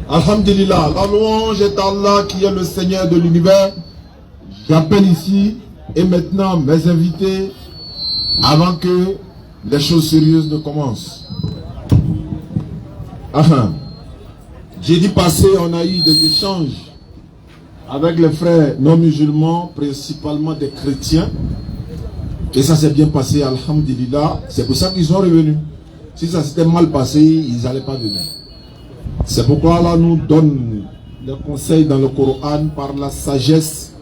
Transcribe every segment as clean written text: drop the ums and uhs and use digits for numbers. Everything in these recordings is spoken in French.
Alhamdulillah, la louange est Allah qui est le Seigneur de l'univers. J'appelle ici et maintenant mes invités avant que les choses sérieuses ne commencent. Jeudi passé, on a eu des échanges avec les frères non musulmans, principalement des chrétiens. Et ça s'est bien passé, alhamdulillah. C'est pour ça qu'ils sont revenus. Si ça s'était mal passé, ils n'allaient pas venir. C'est pourquoi Allah nous donne des conseils dans le Coran par la sagesse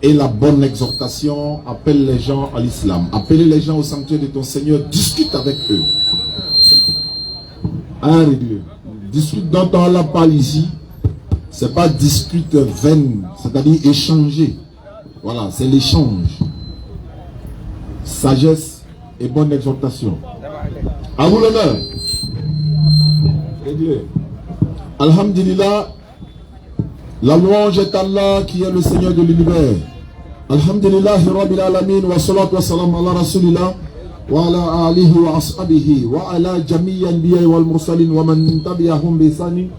et la bonne exhortation. Appelle les gens à l'islam. Appelle les gens au sanctuaire de ton Seigneur. Discute avec eux. Discute dont Allah parle ici. C'est pas discute vaine, c'est-à-dire échanger. Voilà, c'est l'échange. Sagesse et bonne exhortation. À vous l'honneur. Alhamdulillah, la louange est Allah qui est le Seigneur de l'univers. Alhamdulillah, Rabbil Alamin, wa salatu wa salam ala Rasulillah, wa ala alihi wa ashabihi, wa ala jami'i al-anbiya wal mursalin, wa man tabi'ahum bi ihsani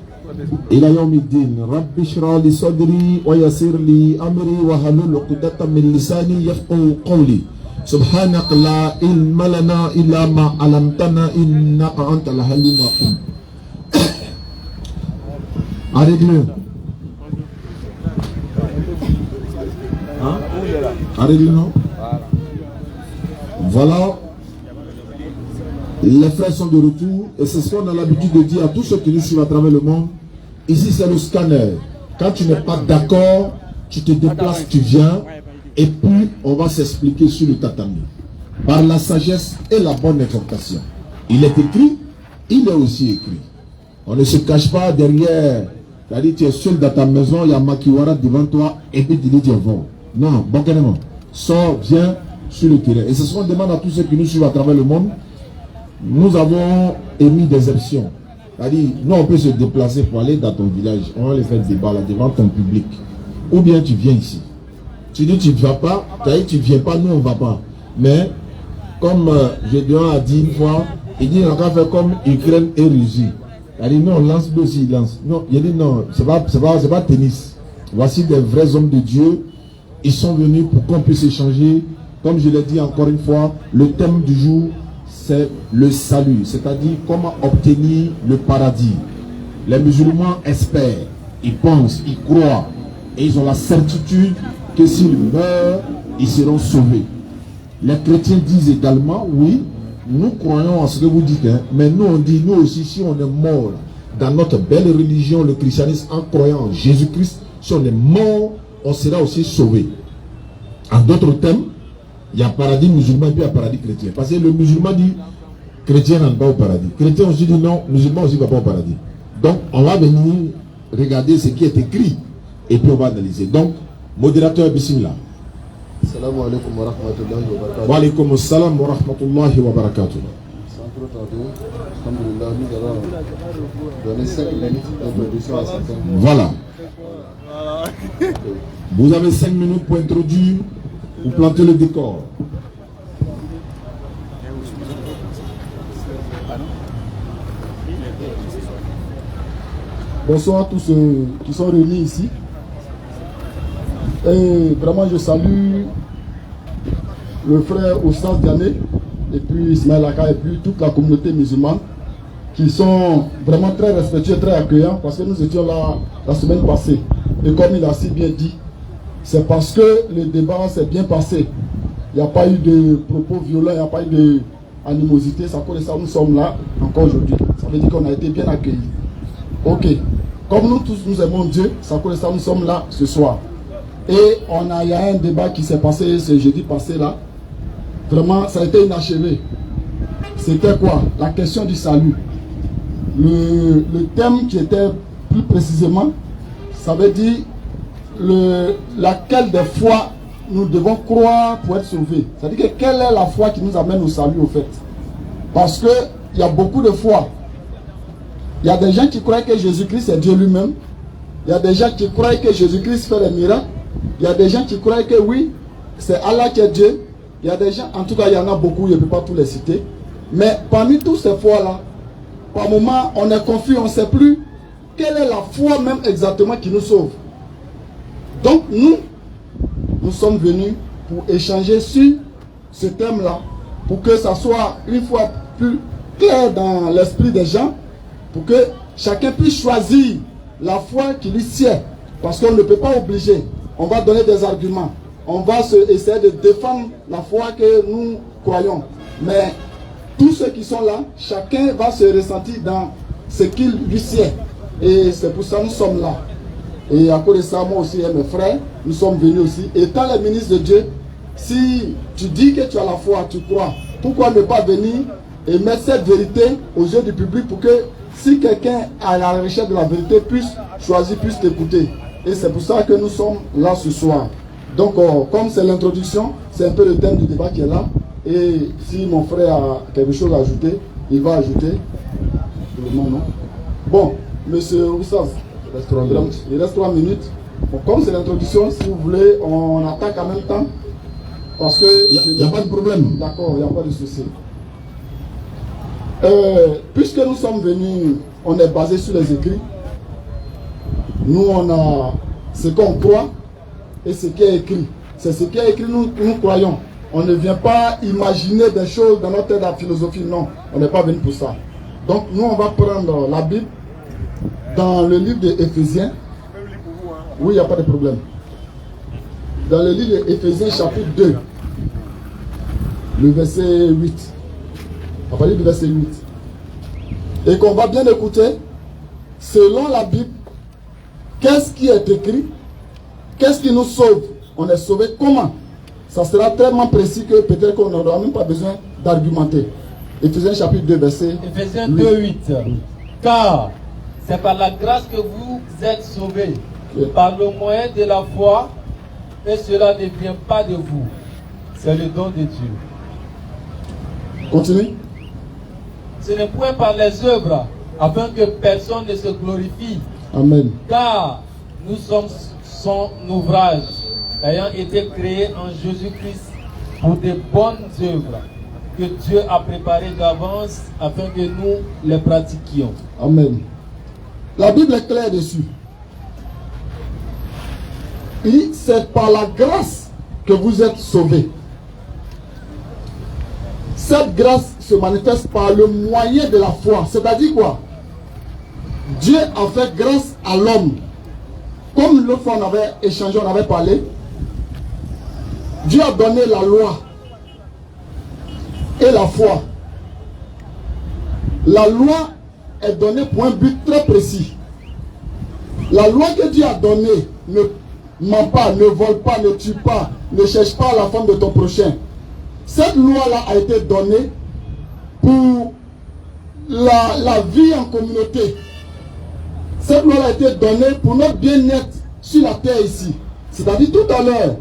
ila yawmiddin. Rabbi shrah li sadri wa yassir li amri wa halul 'uqdatam min lisani yafqahu qawli. Subhanaka la ilma lana illa ma 'allamtana innaka antal halimul hakim. Arrête-le. Hein? Arrête-le, non? Voilà. Les frères sont de retour. Et c'est ce qu'on a l'habitude de dire à tous ceux qui nous suivent à travers le monde. Ici, c'est le scanner. Quand tu n'es pas d'accord, tu te déplaces, tu viens. Et puis, on va s'expliquer sur le tatami. Par la sagesse et la bonne exhortation. Il est écrit, il est aussi écrit. On ne se cache pas derrière. C'est-à-dire, tu es seul dans ta maison, il y a Makiwara devant toi, et puis tu dis, bon. Non, bon, carrément. Sors, viens sur le terrain. Et c'est ce qu'on demande à tous ceux qui nous suivent à travers le monde. Nous avons émis des options. C'est-à-dire, nous, on peut se déplacer pour aller dans ton village. On va aller faire des débats là, devant ton public. Ou bien tu viens ici. Tu dis, tu ne vas pas. Tu ne viens pas, nous, on ne va pas. Mais, comme Gédéon a dit une fois, il dit, on va faire comme Ukraine et Russie. Il dit non, lance le aussi, lance. Non, il dit non, c'est pas tennis. Voici des vrais hommes de Dieu. Ils sont venus pour qu'on puisse échanger. Comme je l'ai dit encore une fois, le thème du jour, c'est le salut. C'est-à-dire comment obtenir le paradis. Les musulmans espèrent, ils pensent, ils croient. Et ils ont la certitude que s'ils meurent, ils seront sauvés. Les chrétiens disent également, oui, nous croyons en ce que vous dites, hein, mais nous on dit, nous aussi, si on est mort dans notre belle religion, le christianisme, en croyant en Jésus-Christ, si on est mort, on sera aussi sauvé. En d'autres termes, il y a paradis musulman et puis il y a paradis chrétien. Parce que le musulman dit, chrétien n'en va pas au paradis. Chrétien aussi dit non, musulman aussi ne va pas au paradis. Donc on va venir regarder ce qui est écrit et puis on va analyser. Donc, modérateur bismillah. Assalamu alaikum wa rahmatullahi wa barakatuh. Wa alaikum assalam wa rahmatullahi wa barakatuh. Sans trop tarder, alhamdulillah, nous allons donner 5 minutes d'introduction à certains. Voilà. Vous avez 5 minutes pour introduire ou planter le décor. Bonsoir à tous ceux qui sont réunis ici. Et vraiment, je salue le frère Oustaz Diané et puis Ismaël Aka et puis toute la communauté musulmane qui sont vraiment très respectueux, très accueillants parce que nous étions là la semaine passée. Et comme il a si bien dit, c'est parce que le débat s'est bien passé. Il n'y a pas eu de propos violents, il n'y a pas eu d'animosité. Ça cause de ça, nous sommes là encore aujourd'hui. Ça veut dire qu'on a été bien accueillis. Ok. Comme nous tous nous aimons Dieu, ça cause de ça, nous sommes là ce soir. Et il y a un débat qui s'est passé ce jeudi passé là. Vraiment, ça a été inachevé. C'était quoi? La question du salut. Le thème qui était plus précisément, ça veut dire laquelle des fois nous devons croire pour être sauvés. C'est-à-dire que quelle est la foi qui nous amène au salut au fait? Parce que il y a beaucoup de foi. Il y a des gens qui croient que Jésus-Christ est Dieu lui-même. Il y a des gens qui croient que Jésus-Christ fait des miracles. Il y a des gens qui croient que oui, c'est Allah qui est Dieu. Il y a des gens, en tout cas il y en a beaucoup, je ne peux pas tous les citer. Mais parmi tous ces foi-là, par moment, on est confus, on ne sait plus quelle est la foi même exactement qui nous sauve. Donc nous sommes venus pour échanger sur ce thème-là, pour que ça soit une fois plus clair dans l'esprit des gens, pour que chacun puisse choisir la foi qui lui sied. Parce qu'on ne peut pas obliger. On va donner des arguments. On va essayer de défendre la foi que nous croyons. Mais tous ceux qui sont là, chacun va se ressentir dans ce qu'il lui sied. Et c'est pour ça que nous sommes là. Et à cause de ça, moi aussi et mes frères, nous sommes venus aussi. Étant les ministres de Dieu, si tu dis que tu as la foi, tu crois, pourquoi ne pas venir et mettre cette vérité aux yeux du public pour que si quelqu'un à la recherche de la vérité puisse choisir, puisse t'écouter. Et c'est pour ça que nous sommes là ce soir. Donc, comme c'est l'introduction, c'est un peu le thème du débat qui est là. Et si mon frère a quelque chose à ajouter, il va ajouter. Non. Bon, monsieur Oussaf, il reste 3 minutes. Bon, comme c'est l'introduction, si vous voulez, on attaque en même temps. Parce que... Il n'y a pas de problème. D'accord, il n'y a pas de souci. Puisque nous sommes venus, on est basé sur les écrits. Nous, on a ce qu'on croit et ce qui est écrit. C'est ce qui est écrit, nous croyons. On ne vient pas imaginer des choses dans notre tête de la philosophie, non. On n'est pas venu pour ça. Donc, nous, on va prendre la Bible dans le livre d'Éphésiens. Oui, il n'y a pas de problème. Dans le livre d'Éphésiens, chapitre 2, le verset 8. À partir du verset 8. Et qu'on va bien écouter, selon la Bible, qu'est-ce qui est écrit? Qu'est-ce qui nous sauve? On est sauvé comment? Ça sera tellement précis que peut-être qu'on n'aura même pas besoin d'argumenter. Éphésiens chapitre 2, verset 8. Éphésiens 2, 8. Car c'est par la grâce que vous êtes sauvés, par le moyen de la foi, et cela ne vient pas de vous. C'est le don de Dieu. Continue. Ce n'est point par les œuvres, afin que personne ne se glorifie. Amen. Car nous sommes son ouvrage, ayant été créés en Jésus-Christ pour de bonnes œuvres que Dieu a préparées d'avance afin que nous les pratiquions. Amen. La Bible est claire dessus. Et c'est par la grâce que vous êtes sauvés. Cette grâce se manifeste par le moyen de la foi. C'est-à-dire quoi? Dieu a fait grâce à l'homme. Comme l'autre fois on avait échangé, on avait parlé. Dieu a donné la loi et la foi. La loi est donnée pour un but très précis. La loi que Dieu a donnée, ne ment pas, ne vole pas, ne tue pas, ne cherche pas la femme de ton prochain. Cette loi-là a été donnée pour la vie en communauté. Cette loi a été donnée pour notre bien-être sur la terre ici. C'est-à-dire tout à l'heure,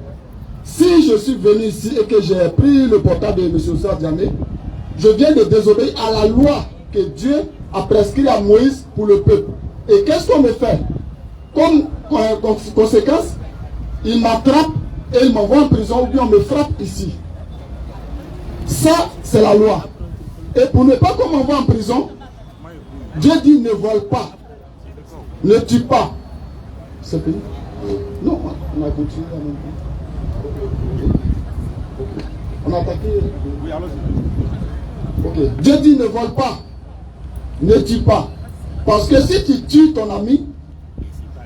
si je suis venu ici et que j'ai pris le portable de M. Sardiané, je viens de désobéir à la loi que Dieu a prescrite à Moïse pour le peuple. Et qu'est-ce qu'on me fait? Comme conséquence, il m'attrape et il m'envoie en prison ou bien on me frappe ici. Ça, c'est la loi. Et pour ne pas qu'on m'envoie en prison, Dieu dit ne vole pas, ne tue pas. C'est fini? Non, on a continué en même temps. On a attaqué. Ok. Dieu dit ne vole pas, ne tue pas. Parce que si tu tues ton ami,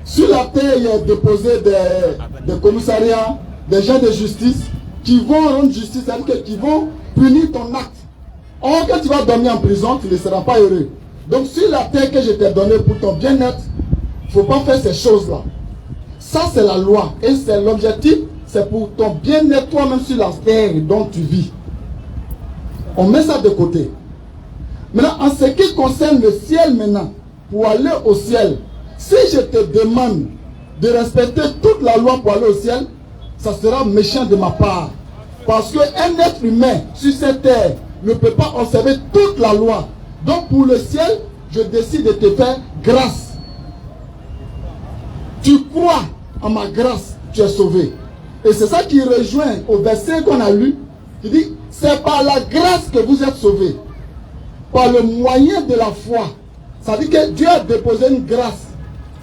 sur la terre, il y a déposé des commissariats, des gens de justice qui vont rendre justice, c'est-à-dire qui vont punir ton acte. Or, quand tu vas dormir en prison, tu ne seras pas heureux. Donc, sur la terre que je t'ai donnée pour ton bien-être, il ne faut pas faire ces choses-là. Ça, c'est la loi. Et c'est l'objectif, c'est pour ton bien-être toi-même sur la terre dont tu vis. On met ça de côté. Maintenant, en ce qui concerne le ciel maintenant, pour aller au ciel, si je te demande de respecter toute la loi pour aller au ciel, ça sera méchant de ma part. Parce qu'un être humain sur cette terre ne peut pas observer toute la loi. Donc pour le ciel, je décide de te faire grâce. Tu crois en ma grâce, tu es sauvé. Et c'est ça qui rejoint au verset qu'on a lu, qui dit, c'est par la grâce que vous êtes sauvés. par le moyen de la foi. Ça veut dire que Dieu a déposé une grâce.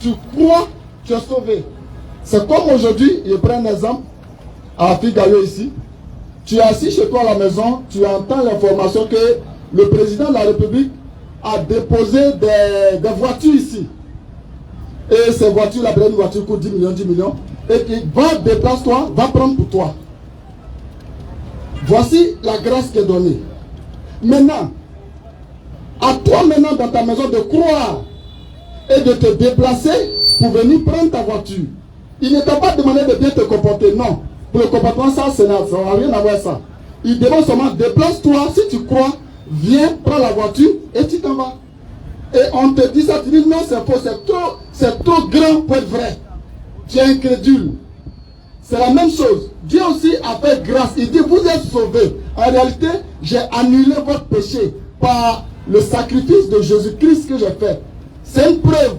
Tu crois, tu es sauvé. C'est comme aujourd'hui, je prends un exemple, à Figayo ici. Tu es assis chez toi à la maison, tu entends l'information que le président de la République a déposé des voitures ici. Et ces voitures, la une voiture coûte 10 millions, et puis va, déplace-toi, va prendre pour toi. Voici la grâce qui est donnée. Maintenant, à toi maintenant dans ta maison de croire et de te déplacer pour venir prendre ta voiture. Il ne t'a pas demandé de bien te comporter, non. Pour le comportement, ça n'a rien à voir avec ça. Il demande seulement, déplace-toi, si tu crois, viens, prends la voiture et tu t'en vas. Et on te dit ça, tu dis non, c'est faux, c'est trop grand pour être vrai. Tu es incrédule. C'est la même chose. Dieu aussi a fait grâce. Il dit, vous êtes sauvés. En réalité, j'ai annulé votre péché par le sacrifice de Jésus-Christ que j'ai fait. C'est une preuve.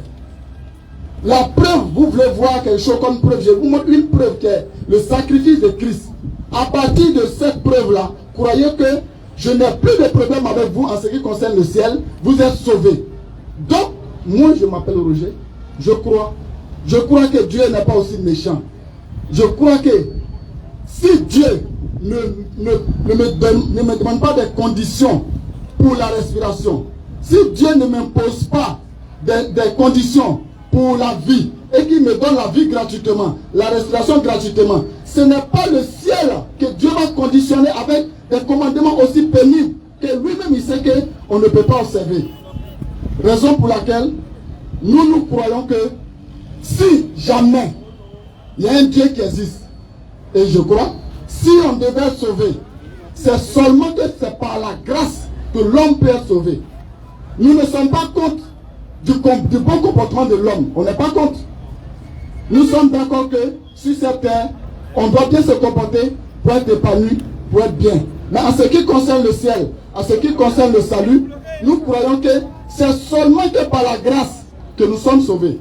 La preuve, vous voulez voir quelque chose comme preuve. Je vous montre une preuve qui est le sacrifice de Christ. À partir de cette preuve-là, croyez que je n'ai plus de problème avec vous en ce qui concerne le ciel. Vous êtes sauvés. Donc, moi je m'appelle Roger. Je crois que Dieu n'est pas aussi méchant. Je crois que si Dieu ne me demande pas des conditions pour la respiration, si Dieu ne m'impose pas des conditions pour la vie et qu'il me donne la vie gratuitement, la respiration gratuitement, ce n'est pas le ciel que Dieu va conditionner avec des commandements aussi pénibles que lui-même il sait qu'on ne peut pas observer. Raison pour laquelle nous croyons que si jamais il y a un Dieu qui existe, et je crois, si on devait être sauvé, c'est seulement que c'est par la grâce que l'homme peut être sauvé. Nous ne sommes pas contre du bon comportement de l'homme. On n'est pas contre. Nous sommes d'accord que sur cette terre, on doit bien se comporter pour être épanoui, pour être bien. Mais en ce qui concerne le ciel, en ce qui concerne le salut, nous croyons que c'est seulement que par la grâce que nous sommes sauvés.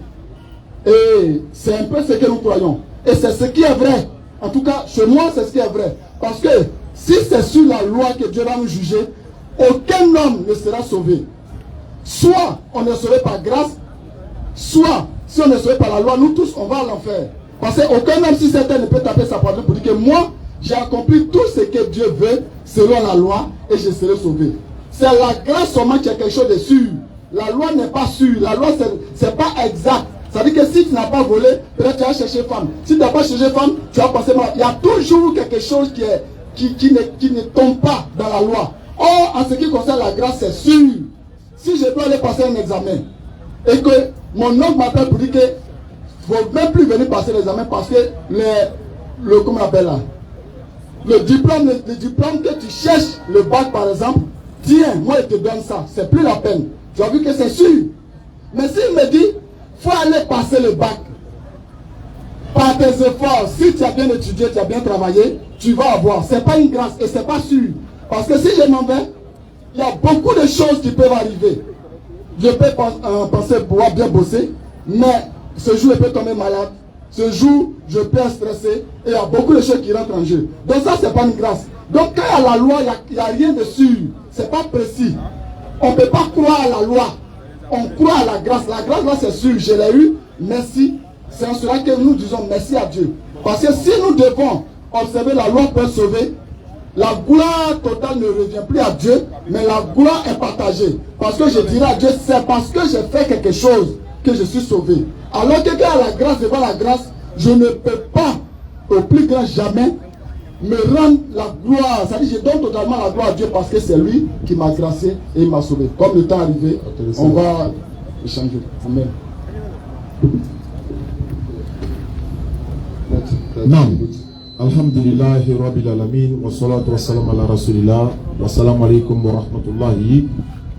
Et c'est un peu ce que nous croyons. Et c'est ce qui est vrai. En tout cas, chez moi, c'est ce qui est vrai. Parce que si c'est sur la loi que Dieu va nous juger, aucun homme ne sera sauvé. Soit on est sauvé par grâce, soit si on est sauvé par la loi, nous tous, on va à l'enfer. Parce qu'aucun homme, si certains, ne peut taper sa poitrine pour dire que moi, j'ai accompli tout ce que Dieu veut selon la loi et je serai sauvé. C'est la grâce seulement qui est quelque chose de sûr. La loi n'est pas sûre. La loi, c'est pas exact. Ça veut dire que si tu n'as pas volé, peut-être tu vas chercher femme. Si tu n'as pas cherché femme, tu vas passer mal. Il y a toujours quelque chose qui ne tombe pas dans la loi. Or, en ce qui concerne la grâce, c'est sûr. Si je dois aller passer un examen et que mon oncle m'appelle pour dire que il ne faut même plus venir passer l'examen parce que comment on appelle là, le diplôme que tu cherches, le bac par exemple, tiens, moi je te donne ça, c'est plus la peine. Tu as vu que c'est sûr. Mais s'il me dit, il faut aller passer le bac, par tes efforts, si tu as bien étudié, tu as bien travaillé, tu vas avoir. Ce n'est pas une grâce et ce n'est pas sûr. Parce que si je m'en vais, il y a beaucoup de choses qui peuvent arriver. Je peux penser pouvoir bien bosser, mais ce jour, je peux tomber malade. Ce jour, je peux être stressé et il y a beaucoup de choses qui rentrent en jeu. Donc ça, ce n'est pas une grâce. Donc quand il y a la loi, il n'y a rien de sûr. Ce n'est pas précis. On ne peut pas croire à la loi. On croit à la grâce. La grâce, là, c'est sûr. Je l'ai eu. Merci. C'est en cela que nous disons merci à Dieu. Parce que si nous devons observer la loi pour être sauvés, la gloire totale ne revient plus à Dieu, mais la gloire est partagée. Parce que je dirais à Dieu, c'est parce que j'ai fait quelque chose que je suis sauvé. Alors que quand à la grâce, devant la grâce, je ne peux pas, au plus grand jamais, me rendre la gloire. C'est-à-dire, je donne totalement la gloire à Dieu parce que c'est lui qui m'a gracié et m'a sauvé. Comme le temps est arrivé, on va échanger. Amen. Non. Alhamdulillahi Rabbil Alamin wa salatu wa salam ala Rasulillah wa salam alaikum wa rahmatullahi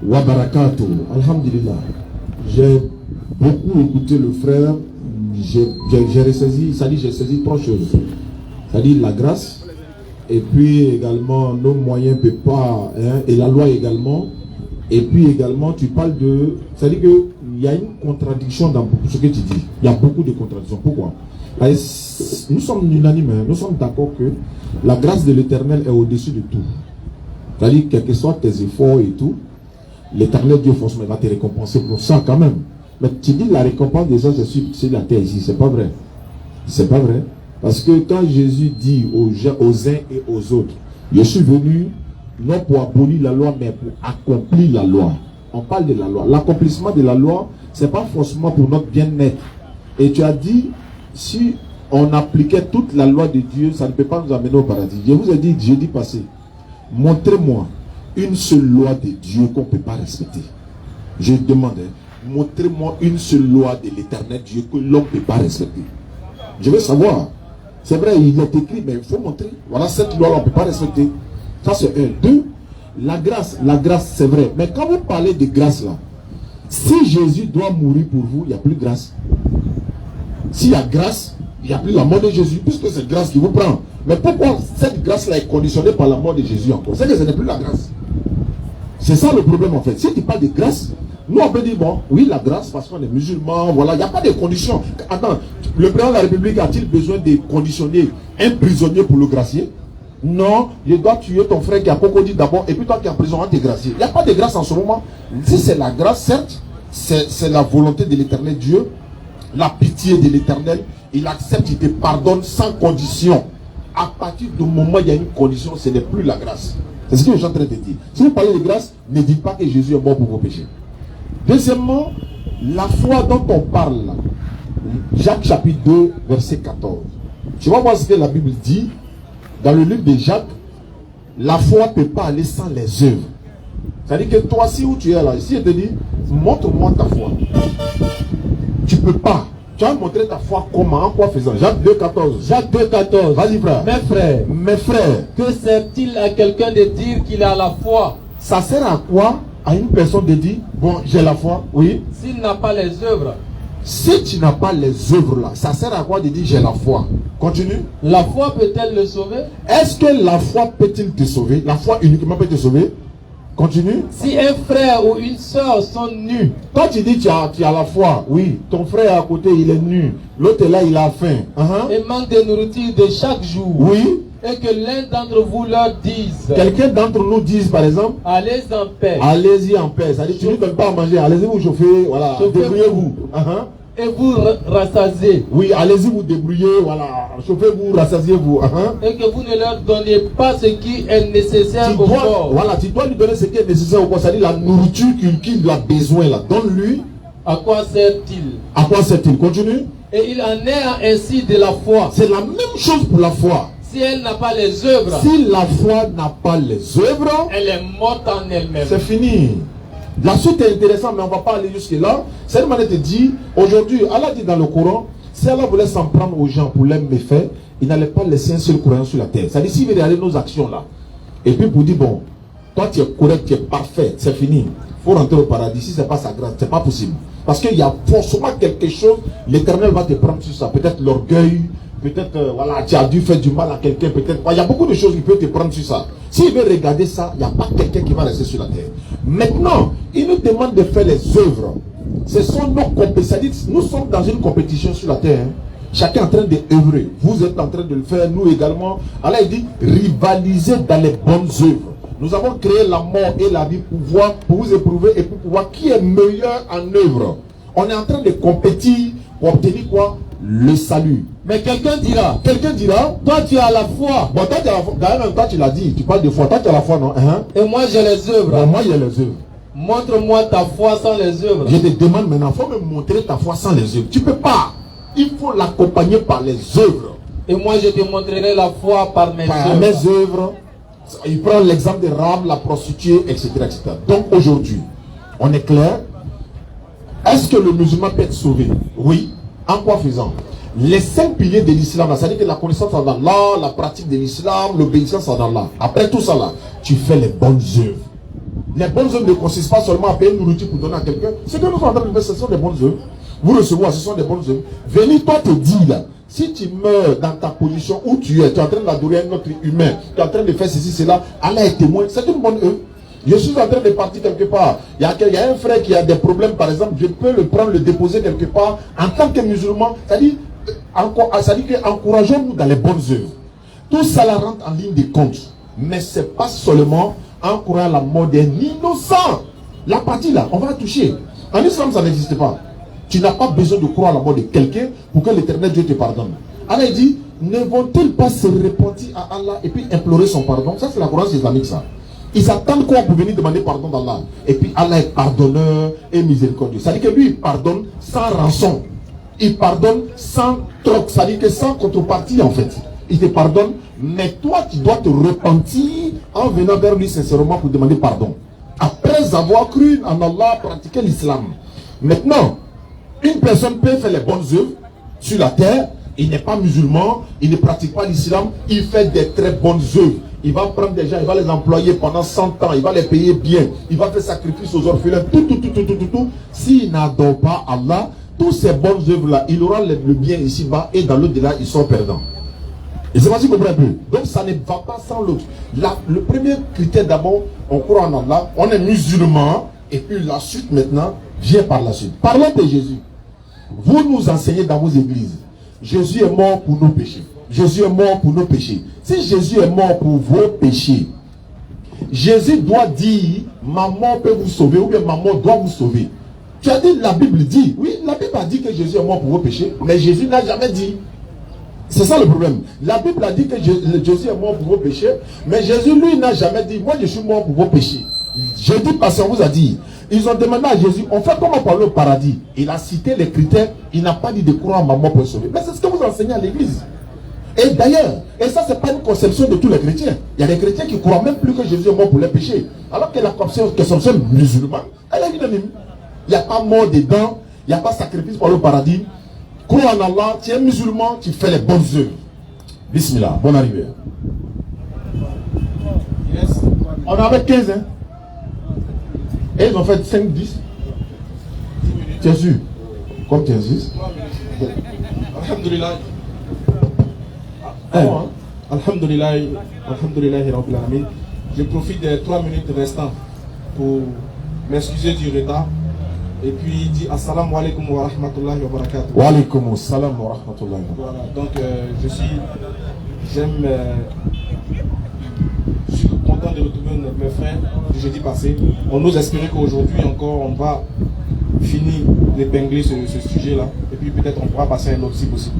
wa barakatuh. Alhamdulillah. J'ai beaucoup écouté le frère. J'ai saisi trois choses. C'est-à-dire la grâce, et puis également nos moyens ne peuvent pas, hein, et la loi également. Et puis également tu parles de... C'est-à-dire qu'il y a une contradiction dans ce que tu dis. Il y a beaucoup de contradictions. Pourquoi? Nous sommes unanimes, hein, nous sommes d'accord que la grâce de l'Éternel est au-dessus de tout. C'est-à-dire, quels que soient tes efforts et tout, l'éternel Dieu forcément va te récompenser pour ça quand même. Mais tu dis la récompense des gens, c'est la terre ici. C'est pas vrai. C'est pas vrai. Parce que quand Jésus dit aux uns et aux autres, je suis venu non pour abolir la loi, mais pour accomplir la loi. On parle de la loi. L'accomplissement de la loi, c'est pas forcément pour notre bien-être. Et tu as dit, si on appliquait toute la loi de Dieu, ça ne peut pas nous amener au paradis. Je vous ai dit jeudi passé, montrez-moi une seule loi de Dieu qu'on ne peut pas respecter. Je demande, montrez-moi une seule loi de l'éternel Dieu que l'on ne peut pas respecter. Je veux savoir. C'est vrai, il est écrit, mais il faut montrer. Voilà, cette loi-là, on ne peut pas respecter. Ça, c'est un. Deux, la grâce, c'est vrai. Mais quand vous parlez de grâce, là, si Jésus doit mourir pour vous, il n'y a plus de grâce. S'il y a grâce, il n'y a plus la mort de Jésus, puisque c'est grâce qui vous prend. Mais pourquoi cette grâce-là est conditionnée par la mort de Jésus encore? C'est que ce n'est plus la grâce. C'est ça le problème en fait. Si tu parles de grâce, nous on peut dire, bon, oui, la grâce, parce qu'on est musulman, voilà, il n'y a pas de conditions. Attends, le président de la République a-t-il besoin de conditionner un prisonnier pour le gracier? Non, je dois tuer ton frère qui a cocodile d'abord, et puis toi qui es en prison, on te gracier. Il n'y a pas de grâce en ce moment. Si c'est la grâce, certes, c'est la volonté de l'éternel Dieu, la pitié de l'éternel, il accepte, il te pardonne sans condition. À partir du moment où il y a une condition, ce n'est plus la grâce. C'est ce que je suis en train de dire. Si vous parlez de grâce, ne dites pas que Jésus est mort pour vos péchés. Deuxièmement, la foi dont on parle, Jacques chapitre 2, verset 14. Tu vas voir ce que la Bible dit. Dans le livre de Jacques, la foi ne peut pas aller sans les œuvres. C'est-à-dire que toi, si où tu es là, ici, je te dis, montre-moi ta foi. Tu ne peux pas. Tu vas montrer ta foi comment, en quoi faisant. Jacques 2,14. Jacques 2,14. Vas-y, frère. Mes frères. Que sert-il à quelqu'un de dire qu'il a la foi? Ça sert à quoi à une personne de dire, bon, j'ai la foi, oui. S'il n'a pas les œuvres. Si tu n'as pas les œuvres là, ça sert à quoi de dire j'ai la foi? Continue. La foi peut-elle le sauver? Est-ce que la foi peut-il te sauver? La foi uniquement peut te sauver? Continue. Si un frère ou une soeur sont nus. Quand tu dis tu as la foi, oui, ton frère à côté il est nu, l'autre est là il a faim. Et manque de nourriture de chaque jour. Oui. Et que l'un d'entre vous leur dise. Quelqu'un d'entre nous dise par exemple. Allez en paix. Allez-y en paix. Ça dit tu ne donnes pas à manger. Allez-y vous chauffer. Voilà. Débrouillez-vous. Et vous rassasiez. Oui, allez-y vous débrouillez. Voilà. Chauffez-vous, rassasiez-vous. Et que vous ne leur donnez pas ce qui est nécessaire au corps. Voilà, tu dois lui donner ce qui est nécessaire au corps. C'est-à-dire la nourriture qu'il a besoin là. Donne-lui. À quoi sert-il? À quoi sert-il? Continue. Et il en est ainsi de la foi. C'est la même chose pour la foi. Si elle n'a pas les œuvres. Si la foi n'a pas les œuvres. Elle est morte en elle-même. C'est fini. La suite est intéressante, mais on ne va pas aller jusque-là. Cette manière te dit, aujourd'hui, Allah dit dans le Coran, si Allah voulait s'en prendre aux gens pour les méfaits, il n'allait pas laisser un seul croyant sur la terre. C'est-à-dire, s'il veut regarder nos actions là, et puis pour dire, bon, toi tu es correct, tu es parfait, c'est fini. Il faut rentrer au paradis. Si ce n'est pas sa grâce, ce n'est pas possible. Parce qu'il y a forcément quelque chose, l'Éternel va te prendre sur ça. Peut-être l'orgueil, peut-être, voilà, tu as dû faire du mal à quelqu'un, peut-être. Il y a beaucoup de choses qui peuvent te prendre sur ça. S'il veut regarder ça, il n'y a pas quelqu'un qui va rester sur la terre. Maintenant, il nous demande de faire les œuvres. Ce sont nos compétitions. Nous sommes dans une compétition sur la terre. Chacun est en train d'œuvrer. Vous êtes en train de le faire, nous également. Allah il dit, rivalisez dans les bonnes œuvres. Nous avons créé la mort et la vie pour vous éprouver et pour pouvoir qui est meilleur en œuvre. On est en train de compétir pour obtenir quoi? Le salut. Mais quelqu'un dira, toi tu as la foi. Bon, toi tu as la foi. D'ailleurs, toi tu l'as dit, tu parles de foi. Toi tu as la foi, non? Et moi j'ai les œuvres. Bon, moi j'ai les œuvres. Montre-moi ta foi sans les œuvres. Je te demande maintenant, il faut me montrer ta foi sans les œuvres. Tu ne peux pas. Il faut l'accompagner par les œuvres. Et moi je te montrerai la foi par mes œuvres. Par mes œuvres. Il prend l'exemple de Rahab, la prostituée, etc., etc. Donc aujourd'hui, on est clair. Est-ce que le musulman peut être sauvé? Oui. En quoi faisant? Les 5 piliers de l'islam, c'est-à-dire que la connaissance d'Allah, la pratique de l'islam, l'obéissance à Allah. Après tout ça là, tu fais les bonnes œuvres. Les bonnes œuvres ne consistent pas seulement à payer une nourriture pour donner à quelqu'un. Ce que nous sommes en train de faire, ce sont des bonnes œuvres. Vous recevez, ce sont des bonnes œuvres. Venir, toi te dis là, si tu meurs dans ta position où tu es en train d'adorer un autre humain, tu es en train de faire ceci, cela, Allah est témoin, c'est une bonne œuvre. Je suis en train de partir quelque part. Il y a un frère qui a des problèmes, par exemple, je peux le prendre, le déposer quelque part. En tant que musulman, c'est-à-dire encourageons-nous dans les bonnes œuvres. Tout ça la rentre en ligne de compte. Mais ce n'est pas seulement encourager la mort d'un innocent. La partie là, on va toucher. En islam, ça n'existe pas. Tu n'as pas besoin de croire à la mort de quelqu'un pour que l'éternel Dieu te pardonne. Allah dit, ne vont-ils pas se repentir à Allah et puis implorer son pardon? Ça, c'est la croyance islamique, ça. Ils attendent quoi pour venir demander pardon d'Allah? Et puis Allah est pardonneur et miséricordieux. Ça veut dire que lui, il pardonne sans rançon. Il pardonne sans troc. Ça veut dire que sans contrepartie, en fait. Il te pardonne, mais toi, tu dois te repentir en venant vers lui sincèrement pour demander pardon. Après avoir cru en Allah, pratiquer l'islam. Maintenant, une personne peut faire les bonnes œuvres sur la terre. Il n'est pas musulman, il ne pratique pas l'islam, il fait des très bonnes œuvres. Il va prendre des gens, il va les employer pendant 100 ans, il va les payer bien, il va faire sacrifice aux orphelins, tout. S'il n'adore pas Allah, toutes ces bonnes œuvres-là, il aura le bien ici-bas et dans l'au-delà, ils sont perdants. Et c'est pas si vous comprenez un peu. Donc ça ne va pas sans l'autre. Le premier critère d'abord, on croit en Allah, on est musulman, et puis la suite maintenant vient par la suite. Parlons de Jésus. Vous nous enseignez dans vos églises. Jésus est mort pour nos péchés. Jésus est mort pour nos péchés. Si Jésus est mort pour vos péchés, Jésus doit dire, maman peut vous sauver, ou bien maman doit vous sauver. Tu as dit, la Bible dit, oui, la Bible a dit que Jésus est mort pour vos péchés, mais Jésus n'a jamais dit. C'est ça le problème. La Bible a dit que Jésus est mort pour vos péchés, mais Jésus, lui, n'a jamais dit, moi je suis mort pour vos péchés. Jeudi passé, on vous a dit, ils ont demandé à Jésus, on fait comment parler au paradis? Il a cité les critères, il n'a pas dit de croire en maman pour sauver. Mais c'est ce que vous enseignez à l'église. Et d'ailleurs, et ça c'est pas une conception de tous les chrétiens. Il y a des chrétiens qui croient même plus que Jésus est mort pour les péchés. Alors que la conception musulmane, elle est unanime. Il n'y a pas mort dedans, il n'y a pas sacrifice pour le paradis. Crois en Allah, tu es musulman, tu fais les bonnes œuvres. Bismillah, bonne arrivée. Yes. On avait 15 hein. Et ils ont fait 5, 10. Tu es sûr? Comme tu es sûr? Alhamdulillah. Alhamdulillah. Alhamdulillah. Je profite des 3 minutes restantes pour m'excuser du retard. Et puis dire assalamu alaikum wa rahmatullahi wa barakatuh. Wa alaikum assalam wa rahmatullahi. Voilà, donc je suis content de retrouver mes frères du jeudi passé. On nous espérait qu'aujourd'hui encore on va finir d'épingler ce sujet-là. Et puis peut-être on pourra passer à un autre si possible.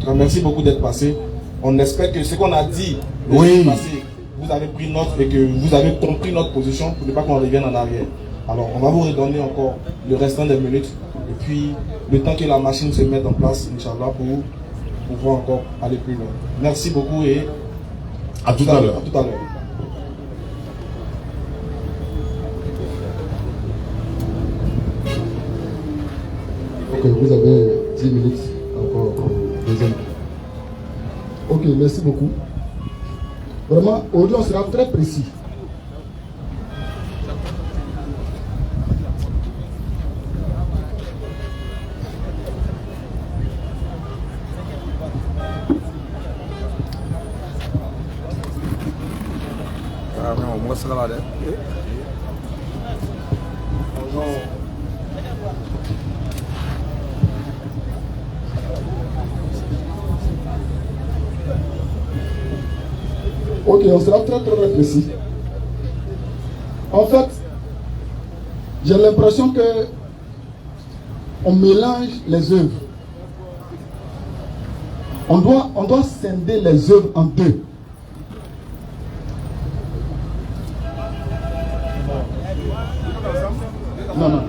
Donc, merci beaucoup d'être passé. On espère que ce qu'on a dit le jeudi passé, vous avez pris note et que vous avez compris notre position pour ne pas qu'on revienne en arrière. Alors, on va vous redonner encore le restant des minutes. Et puis, le temps que la machine se mette en place, Inch'Allah, pour pouvoir encore aller plus loin. Merci beaucoup et à tout à l'heure. À tout à l'heure. Ok, vous avez 10 minutes encore pour deuxième. Ok, merci beaucoup. Vraiment, aujourd'hui, on sera très précis. Ok, on sera très précis. En fait, j'ai l'impression que on mélange les œuvres. On doit scinder les œuvres en deux. Non.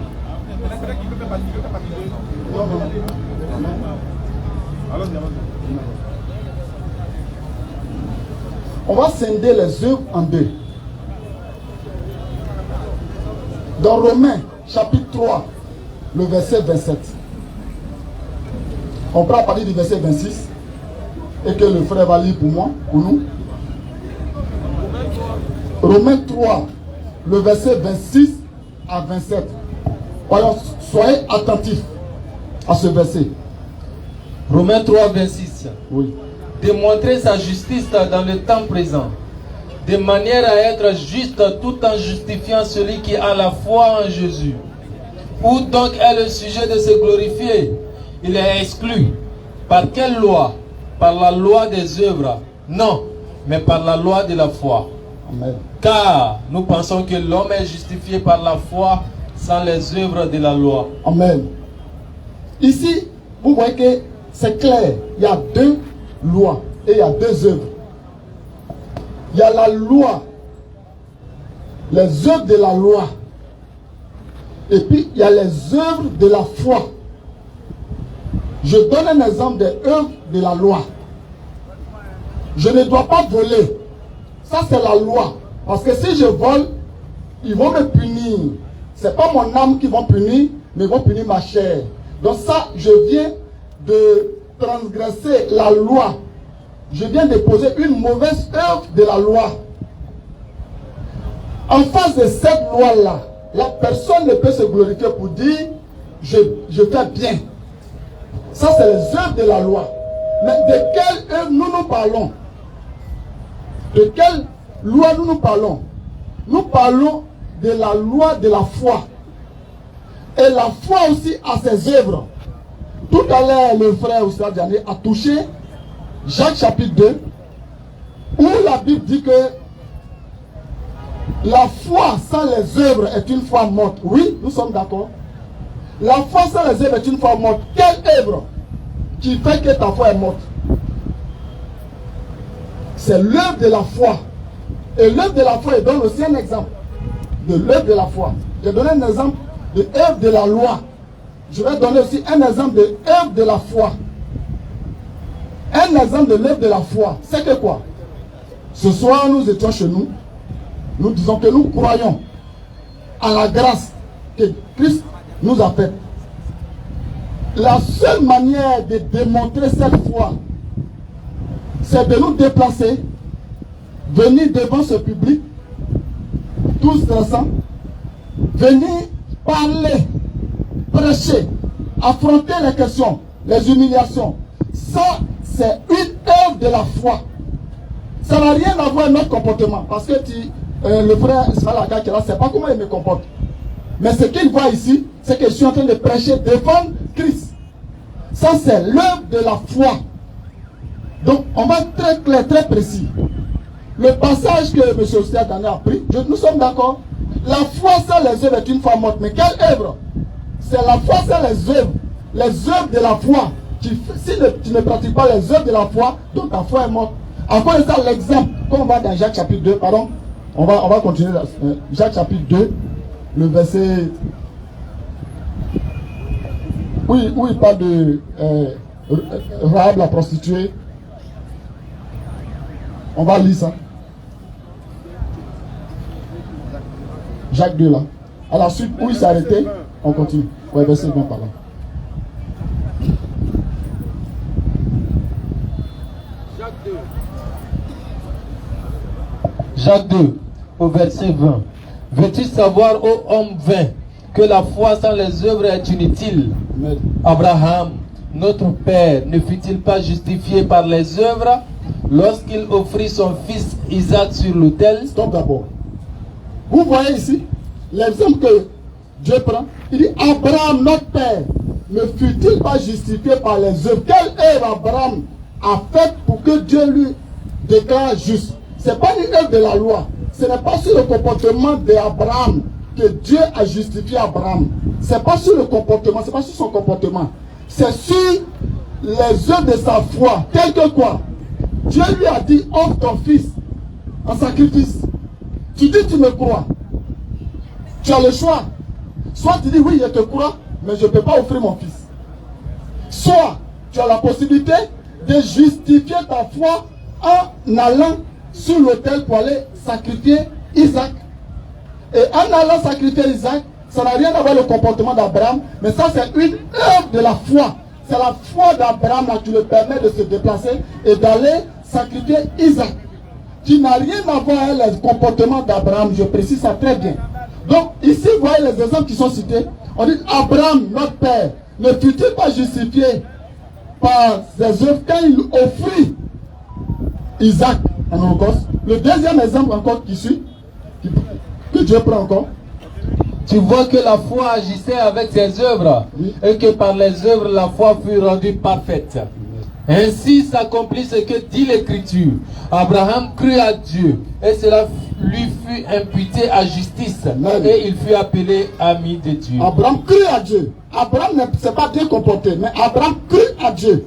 On va scinder les œuvres en deux. Dans Romains, chapitre 3, le verset 27. On prend à partir du verset 26 et que le frère va lire pour moi, pour nous. Romains 3, le verset 26 à 27. Voyons, soyez attentifs à ce verset. Romains 3, 26. Oui. Démontrer sa justice dans le temps présent, de manière à être juste tout en justifiant celui qui a la foi en Jésus. Où donc est le sujet de se glorifier? Il est exclu. Par quelle loi? Par la loi des œuvres? Non, mais par la loi de la foi. Amen. Car nous pensons que l'homme est justifié par la foi sans les œuvres de la loi. Amen. Ici, vous voyez que c'est clair. Il y a deux lois et il y a deux œuvres. Il y a la loi, les œuvres de la loi. Et puis, il y a les œuvres de la foi. Je donne un exemple des œuvres de la loi. Je ne dois pas voler. Ça, c'est la loi. Parce que si je vole, ils vont me punir. Ce n'est pas mon âme qui vont punir, mais ils vont punir ma chair. Donc ça, je viens de transgresser la loi. Je viens de poser une mauvaise œuvre de la loi. En face de cette loi-là, la personne ne peut se glorifier pour dire je fais bien. Ça, c'est les œuvres de la loi. Mais de quelle œuvre nous parlons? De quelle loi nous parlons? Nous parlons de la loi de la foi. Et la foi aussi a ses œuvres. Tout à l'heure, le frère Oustad Diané a touché Jacques chapitre 2, où la Bible dit que la foi sans les œuvres est une foi morte. Oui, nous sommes d'accord. La foi sans les œuvres est une foi morte. Quelle œuvre qui fait que ta foi est morte? C'est l'œuvre de la foi. Et l'œuvre de la foi, il donne aussi un exemple de l'œuvre de la foi. Je donne un exemple de l'œuvre de la loi. Je vais donner aussi un exemple de l'œuvre de la foi. Un exemple de l'œuvre de la foi, c'est que quoi? Ce soir, nous étions chez nous. Nous disons que nous croyons à la grâce que Christ nous a faite. La seule manière de démontrer cette foi, c'est de nous déplacer, venir devant ce public, tous stressants, venir parler, prêcher, affronter les questions, les humiliations. Ça, c'est une œuvre de la foi. Ça n'a rien à voir avec notre comportement. Parce que le frère Ismaël Aga qui est là, ne sait pas comment il me comporte. Mais ce qu'il voit ici, c'est que je suis en train de prêcher devant Christ. Ça, c'est l'œuvre de la foi. Donc, on va être très clair, très précis. Le passage que M. Oustad Diané a pris, nous sommes d'accord. La foi sans les œuvres est une foi morte. Mais quelle œuvre? C'est la foi sans les œuvres. Les œuvres de la foi. Si tu ne pratiques pas les œuvres de la foi, donc ta foi est morte. Encore une fois, l'exemple, quand on va dans Jacques chapitre 2, pardon, on va continuer là. Jacques chapitre 2, le verset. Oui, où il parle de Rahab la prostituée. On va lire ça. Jacques 2 là. À la suite, où il s'est arrêté, on continue. Ouais, verset 20 par là. Jacques 2, au verset 20. Veux-tu savoir, ô homme vain, que la foi sans les œuvres est inutile? Amen. Abraham, notre père, ne fut-il pas justifié par les œuvres lorsqu'il offrit son fils Isaac sur l'autel? Stop d'abord. Vous voyez ici l'exemple que Dieu prend. Il dit Abraham, notre père, ne fut-il pas justifié par les œuvres? Quelle œuvre Abraham a faite pour que Dieu lui déclare juste? Ce n'est pas une œuvre de la loi. Ce n'est pas sur le comportement d'Abraham que Dieu a justifié Abraham. Ce n'est pas sur le comportement, ce n'est pas sur son comportement. C'est sur les œuvres de sa foi. Tel que quoi? Dieu lui a dit, offre ton fils en sacrifice. Tu dis, tu me crois. Tu as le choix. Soit tu dis, oui, je te crois, mais je ne peux pas offrir mon fils. Soit tu as la possibilité de justifier ta foi en allant sur l'autel pour aller sacrifier Isaac. Et en allant sacrifier Isaac, ça n'a rien à voir avec le comportement d'Abraham, mais ça c'est une œuvre de la foi. C'est la foi d'Abraham qui lui permet de se déplacer et d'aller sacrifier Isaac. Qui n'a rien à voir avec le comportement d'Abraham, je précise ça très bien. Donc ici, vous voyez les exemples qui sont cités. On dit Abraham, notre père, ne fut-il pas justifié par ses œuvres quand il offrit Isaac en holocauste? Le deuxième exemple encore qui suit, que Dieu prend encore. Tu vois que la foi agissait avec ses œuvres, oui, et que par les œuvres la foi fut rendue parfaite. Ainsi s'accomplit ce que dit l'Écriture. Abraham crut à Dieu et cela lui fut imputé à justice. Amen. Et il fut appelé ami de Dieu. Abraham crut à Dieu. Abraham ne s'est pas bien comporté, mais Abraham crut à Dieu.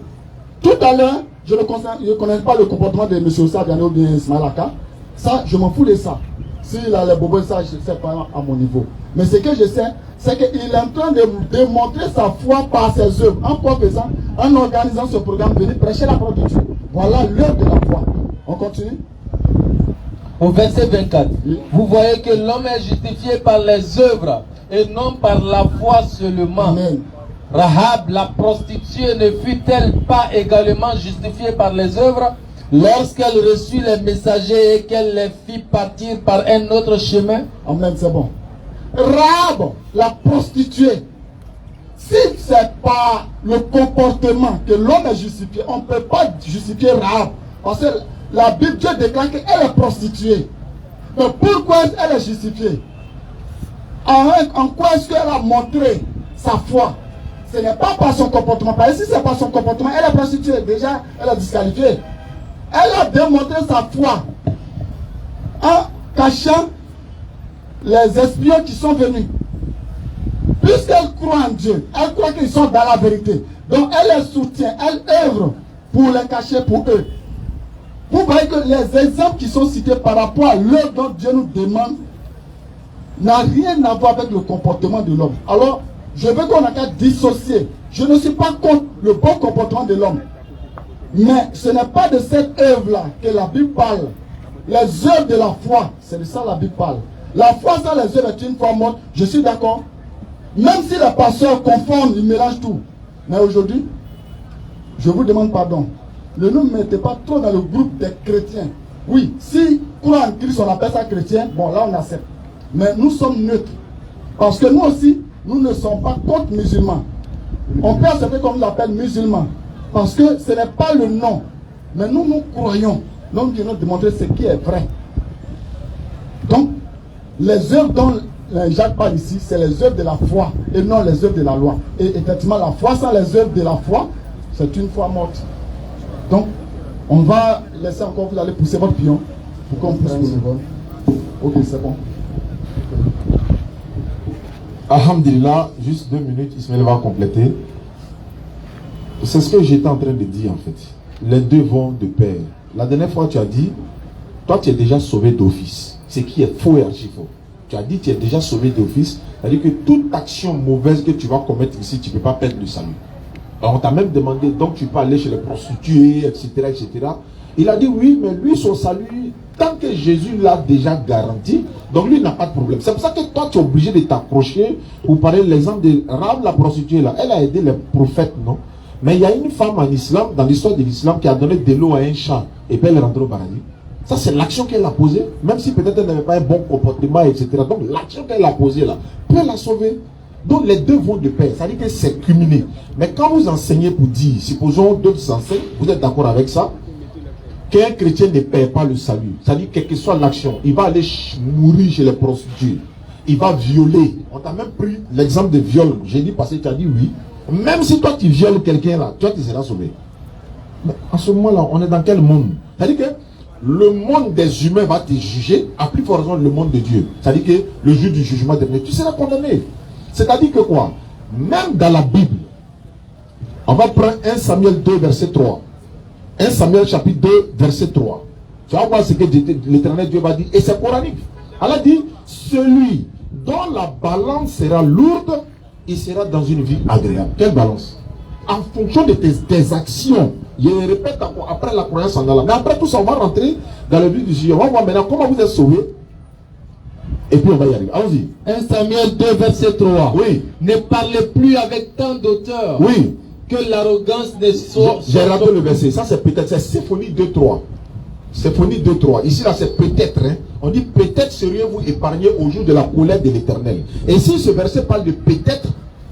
Tout à l'heure, je ne connais pas le comportement de M. Ossadiane ou de Ismaël Aka. Ça, je m'en fous de ça. S'il a les bobos, ça, je ne sais pas à mon niveau. Mais ce que je sais, c'est qu'il est en train de démontrer sa foi par ses œuvres. En quoi faisant, en organisant ce programme, venir prêcher la parole de Dieu. Voilà l'œuvre de la foi. On continue. Au verset 24, Oui. vous voyez que l'homme est justifié par les œuvres et non par la foi seulement. Amen. Rahab, la prostituée, ne fut-elle pas également justifiée par les œuvres lorsqu'elle reçut les messagers et qu'elle les fit partir par un autre chemin? Amen, c'est bon. Rahab, la prostituée. Si ce n'est pas le comportement que l'homme est justifié, on ne peut pas justifier Rahab. Parce que la Bible, Dieu déclare qu'elle est prostituée. Mais pourquoi elle est justifiée? En quoi est-ce qu'elle a montré sa foi? Ce n'est pas par son comportement. Parce que si ce n'est pas son comportement, elle est prostituée. Déjà, elle est disqualifiée. Elle a démontré sa foi en cachant les espions qui sont venus. Puisqu'elle croit en Dieu, elle croit qu'ils sont dans la vérité. Donc elle les soutient, elle œuvre pour les cacher pour eux. Vous voyez que les exemples qui sont cités par rapport à l'œuvre dont Dieu nous demande n'a rien à voir avec le comportement de l'homme. Alors, je veux qu'on ait qu'à dissocier. Je ne suis pas contre le bon comportement de l'homme. Mais ce n'est pas de cette œuvre-là que la Bible parle. Les œuvres de la foi, c'est de ça que la Bible parle. La foi sans les œuvres est une foi morte, je suis d'accord. Même si les pasteurs confondent, ils mélangent tout. Mais aujourd'hui, je vous demande pardon. Ne nous mettez pas trop dans le groupe des chrétiens. Oui, si croire en Christ, on appelle ça chrétien, bon là on accepte. Mais nous sommes neutres. Parce que nous aussi, nous ne sommes pas contre musulmans. On peut accepter comme on l'appelle musulman. Parce que ce n'est pas le nom. Mais nous, nous croyons. Donc, nous devons démontrer ce qui est vrai. Donc, les œuvres dont Jacques parle ici, c'est les œuvres de la foi et non les œuvres de la loi. Et effectivement, la foi sans les œuvres de la foi, c'est une foi morte. Donc, on va laisser encore, vous allez pousser votre pion pour qu'on puisse le vol. Ok, c'est bon. Alhamdulillah, juste 2 minutes, Ismaël va compléter. C'est ce que j'étais en train de dire en fait. Les deux vont de pair. La dernière fois, tu as dit, toi tu es déjà sauvé d'office. Ce qui est faux et archi faux. Tu as dit, tu es déjà sauvé d'office. C'est-à-dire que toute action mauvaise que tu vas commettre ici, tu ne peux pas perdre le salut. Alors on t'a même demandé, donc tu peux aller chez les prostituées, etc., etc. Il a dit oui, mais lui, son salut, tant que Jésus l'a déjà garanti, donc lui n'a pas de problème. C'est pour ça que toi, tu es obligé de t'approcher pour parler de l'exemple de Rahab, la prostituée là. Elle a aidé les prophètes, non? Mais il y a une femme en islam, dans l'histoire de l'islam, qui a donné de l'eau à un chat et puis elle est rentrée au paradis. Ça, c'est l'action qu'elle a posée, même si peut-être elle n'avait pas un bon comportement, etc. Donc, l'action qu'elle a posée là, peut la sauver. Donc, les deux vont de pair. Ça veut dire que c'est cumulé. Mais quand vous enseignez pour dire, supposons d'autres enseignent, vous êtes d'accord avec ça, qu'un chrétien ne perd pas le salut. Ça veut dire quelle que soit l'action, il va aller mourir chez les prostituées. Il va violer. On t'a même pris l'exemple de viol. J'ai dit parce que tu as dit oui. Même si toi tu violes quelqu'un là, toi tu seras sauvé. Mais en ce moment-là, on est dans quel monde? C'est-à-dire que le monde des humains va te juger, à plus forte raison le monde de Dieu. C'est-à-dire que le jour du jugement dernier, tu seras condamné. C'est-à-dire que quoi? Même dans la Bible, on va prendre 1 Samuel 2, verset 3. 1 Samuel chapitre 2, verset 3. Tu vas voir ce que l'Éternel Dieu va dire. Et c'est coranique. Elle a dit, celui dont la balance sera lourde, il sera dans une vie agréable. Quelle balance? En fonction de tes actions. Je répète après la croyance en Allah. Mais après tout ça, on va rentrer dans le but du sujet. On va voir maintenant comment vous êtes sauvés. Et puis on va y arriver. Allons-y. 1 Samuel 2, verset 3. Oui. Ne parlez plus avec tant d'auteur. Oui. Que l'arrogance ne soit... J'ai raté le verset. Ça c'est peut-être. C'est Symphonie 2.3. Symphonie 2.3. Ici là c'est peut-être. Hein. On dit peut-être seriez-vous épargné au jour de la colère de l'Éternel. Et si ce verset parle de peut-être,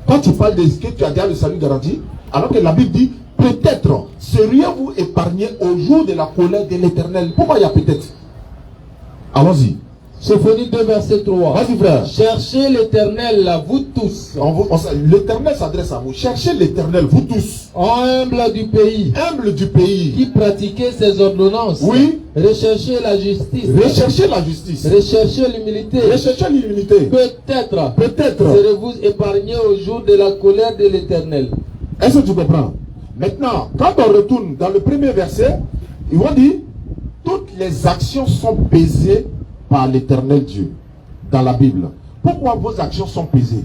quand tu parles de ce que tu as déjà le salut garanti, alors que la Bible dit peut-être seriez-vous épargné au jour de la colère de l'Éternel. Pourquoi il y a peut-être? Allons-y. Sophonie 2, verset 3. Vas-y, frère. Cherchez l'Éternel, vous tous. L'Éternel s'adresse à vous. Cherchez l'Éternel, vous tous. Humbles du pays. Humbles du pays. Qui pratiquez ses ordonnances. Oui. Recherchez la justice. Recherchez la justice. Recherchez l'humilité. Recherchez l'humilité. Peut-être serez-vous épargnés au jour de la colère de l'Éternel. Est-ce que tu comprends? Maintenant, quand on retourne dans le premier verset, ils vont dire toutes les actions sont pesées par l'Éternel Dieu dans la Bible. Pourquoi vos actions sont pesées?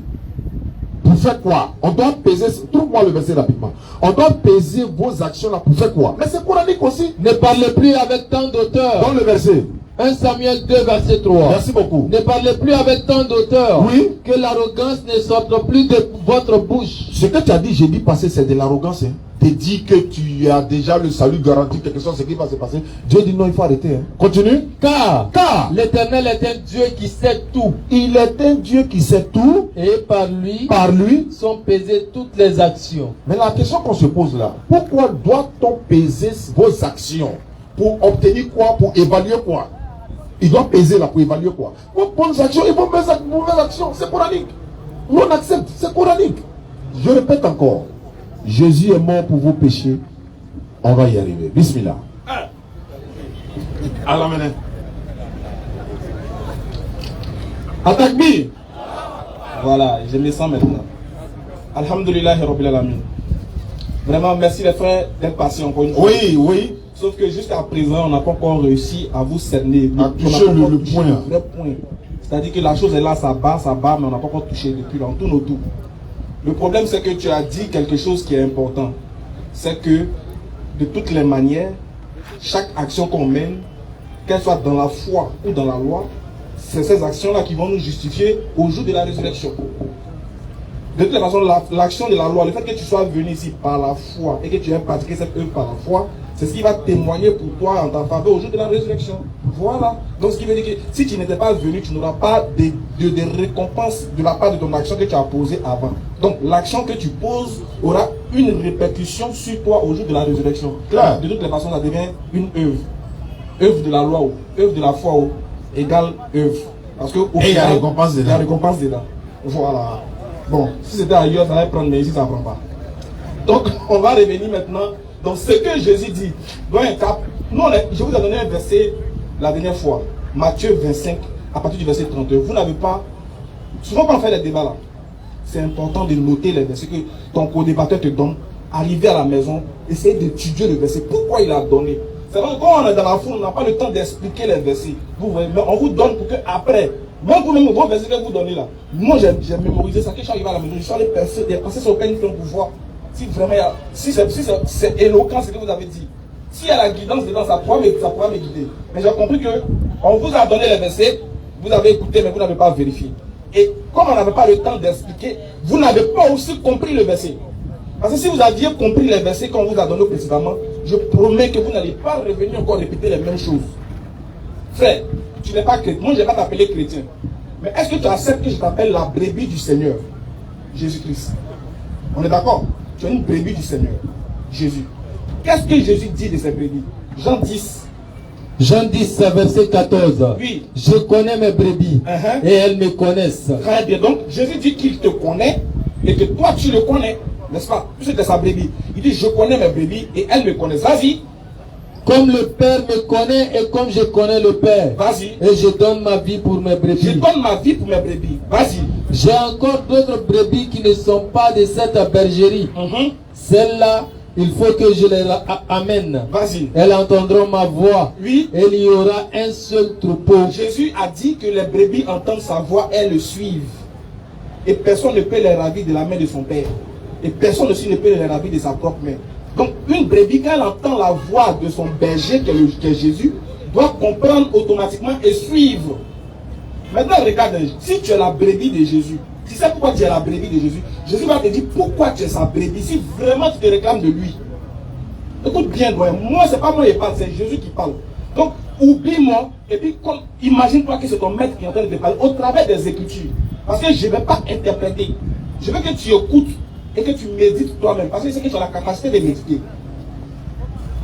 Pour faire quoi? On doit peser, trouve-moi le verset rapidement. On doit peser vos actions là pour faire quoi? Mais c'est coranique aussi. Ne parlez plus avec tant d'auteurs. Dans le verset 1 Samuel 2, verset 3. Merci beaucoup. Ne parlez plus avec tant d'auteurs. Oui. Que l'arrogance ne sorte plus de votre bouche. Ce que tu as dit jeudi passé, c'est de l'arrogance. Hein. Tu dis que tu as déjà le salut garanti, quelque chose, ce qui va se passer. Dieu dit non, il faut arrêter. Hein. Continue. Car l'Éternel est un Dieu qui sait tout. Il est un Dieu qui sait tout. Et par lui sont pesées toutes les actions. Mais la question qu'on se pose là, pourquoi doit-on peser vos actions? Pour obtenir quoi? Pour évaluer quoi? Il doit peser là pour évaluer quoi? Vos bonnes actions et vos mauvaises actions, c'est coranique. Nous on accepte, c'est coranique. Je répète encore, Jésus est mort pour vos péchés. On va y arriver. Bismillah. Allah mène. Attaque bi. Voilà, je me sens maintenant. Alhamdulillah Rabbil Alamin. Vraiment, merci les frères d'être passés encore une fois. Oui. Sauf que jusqu'à présent, on n'a pas encore réussi à vous cerner. À toucher le point. Le vrai point. C'est-à-dire que la chose est là, ça bat, mais on n'a pas encore touché depuis là. On tourne autour. Le problème, c'est que tu as dit quelque chose qui est important. C'est que, de toutes les manières, chaque action qu'on mène, qu'elle soit dans la foi ou dans la loi, c'est ces actions-là qui vont nous justifier au jour de la résurrection. De toute façon, l'action de la loi, le fait que tu sois venu ici par la foi et que tu aies pratiqué cette œuvre par la foi, c'est ce qui va témoigner pour toi en ta faveur au jour de la résurrection. Voilà. Donc ce qui veut dire que si tu n'étais pas venu, tu n'auras pas de récompense de la part de ton action que tu as posée avant. Donc l'action que tu poses aura une répercussion sur toi au jour de la résurrection. Claire. De toutes les façons, ça devient une œuvre. Œuvre de la loi, œuvre de la foi, égale œuvre. Parce que il y a récompense dedans. Il y a récompense dedans. Voilà. Bon, si c'était ailleurs, ça allait prendre, mais ici, ça ne prend pas. Donc, on va revenir maintenant dans ce que Jésus dit. Dans un cap, je vous ai donné un verset la dernière fois, Matthieu 25, à partir du verset 32. Vous n'avez pas... Souvent, quand on fait les débats là, c'est important de noter les versets que ton co-débatteur te donne. Arriver à la maison, essayer d'étudier le verset. Pourquoi il a donné? C'est vrai que quand on est dans la foule, on n'a pas le temps d'expliquer les versets. Vous voyez, mais on vous donne pour que après, même vous-même, vos versets que vous donnez là, moi j'ai mémorisé ça. Quand je suis arrivé à la maison, je suis allé passer sur peine pour voir si vraiment, si c'est éloquent ce que vous avez dit. S'il y a la guidance dedans, ça pourra me guider. Mais j'ai compris que on vous a donné les versets, vous avez écouté, mais vous n'avez pas vérifié. Et comme on n'avait pas le temps d'expliquer, vous n'avez pas aussi compris le verset. Parce que si vous aviez compris les versets qu'on vous a donnés précédemment, je promets que vous n'allez pas revenir encore répéter les mêmes choses. Frère, tu n'es pas chrétien. Moi, je ne vais pas t'appeler chrétien. Mais est-ce que tu acceptes que je t'appelle la brebis du Seigneur, Jésus-Christ? On est d'accord? Tu es une brebis du Seigneur, Jésus. Qu'est-ce que Jésus dit de ces brebis? Jean 10. Jean 10, verset 14. Oui. Je connais mes brebis et elles me connaissent. Très bien. Donc, Jésus dit qu'il te connaît et que toi, tu le connais. N'est-ce pas? Puisque tu es sa brebis. Il dit, je connais mes brebis et elles me connaissent. Vas-y. Comme le Père me connaît et comme je connais le Père. Vas-y. Et je donne ma vie pour mes brebis. Je donne ma vie pour mes brebis. Vas-y. J'ai encore d'autres brebis qui ne sont pas de cette bergerie. Celles-là, il faut que je les amène. Vas-y. Elles entendront ma voix. Oui. Et il y aura un seul troupeau. Jésus a dit que les brebis entendent sa voix, elles le suivent. Et personne ne peut les ravir de la main de son Père. Et personne aussi ne peut les ravir de sa propre main. Donc une brebis, quand elle entend la voix de son berger, qui est Jésus, doit comprendre automatiquement et suivre. Maintenant regarde, si tu es la brebis de Jésus, tu sais pourquoi tu es la brebis de Jésus, Jésus va te dire pourquoi tu es sa brebis, si vraiment tu te réclames de lui. Écoute bien, moi c'est pas moi qui parle, c'est Jésus qui parle. Donc oublie-moi, et puis imagine-toi que c'est ton maître qui est en train de te parler au travers des Écritures. Parce que je ne vais pas interpréter. Je veux que tu écoutes et que tu médites toi-même. Parce que c'est que tu as la capacité de méditer.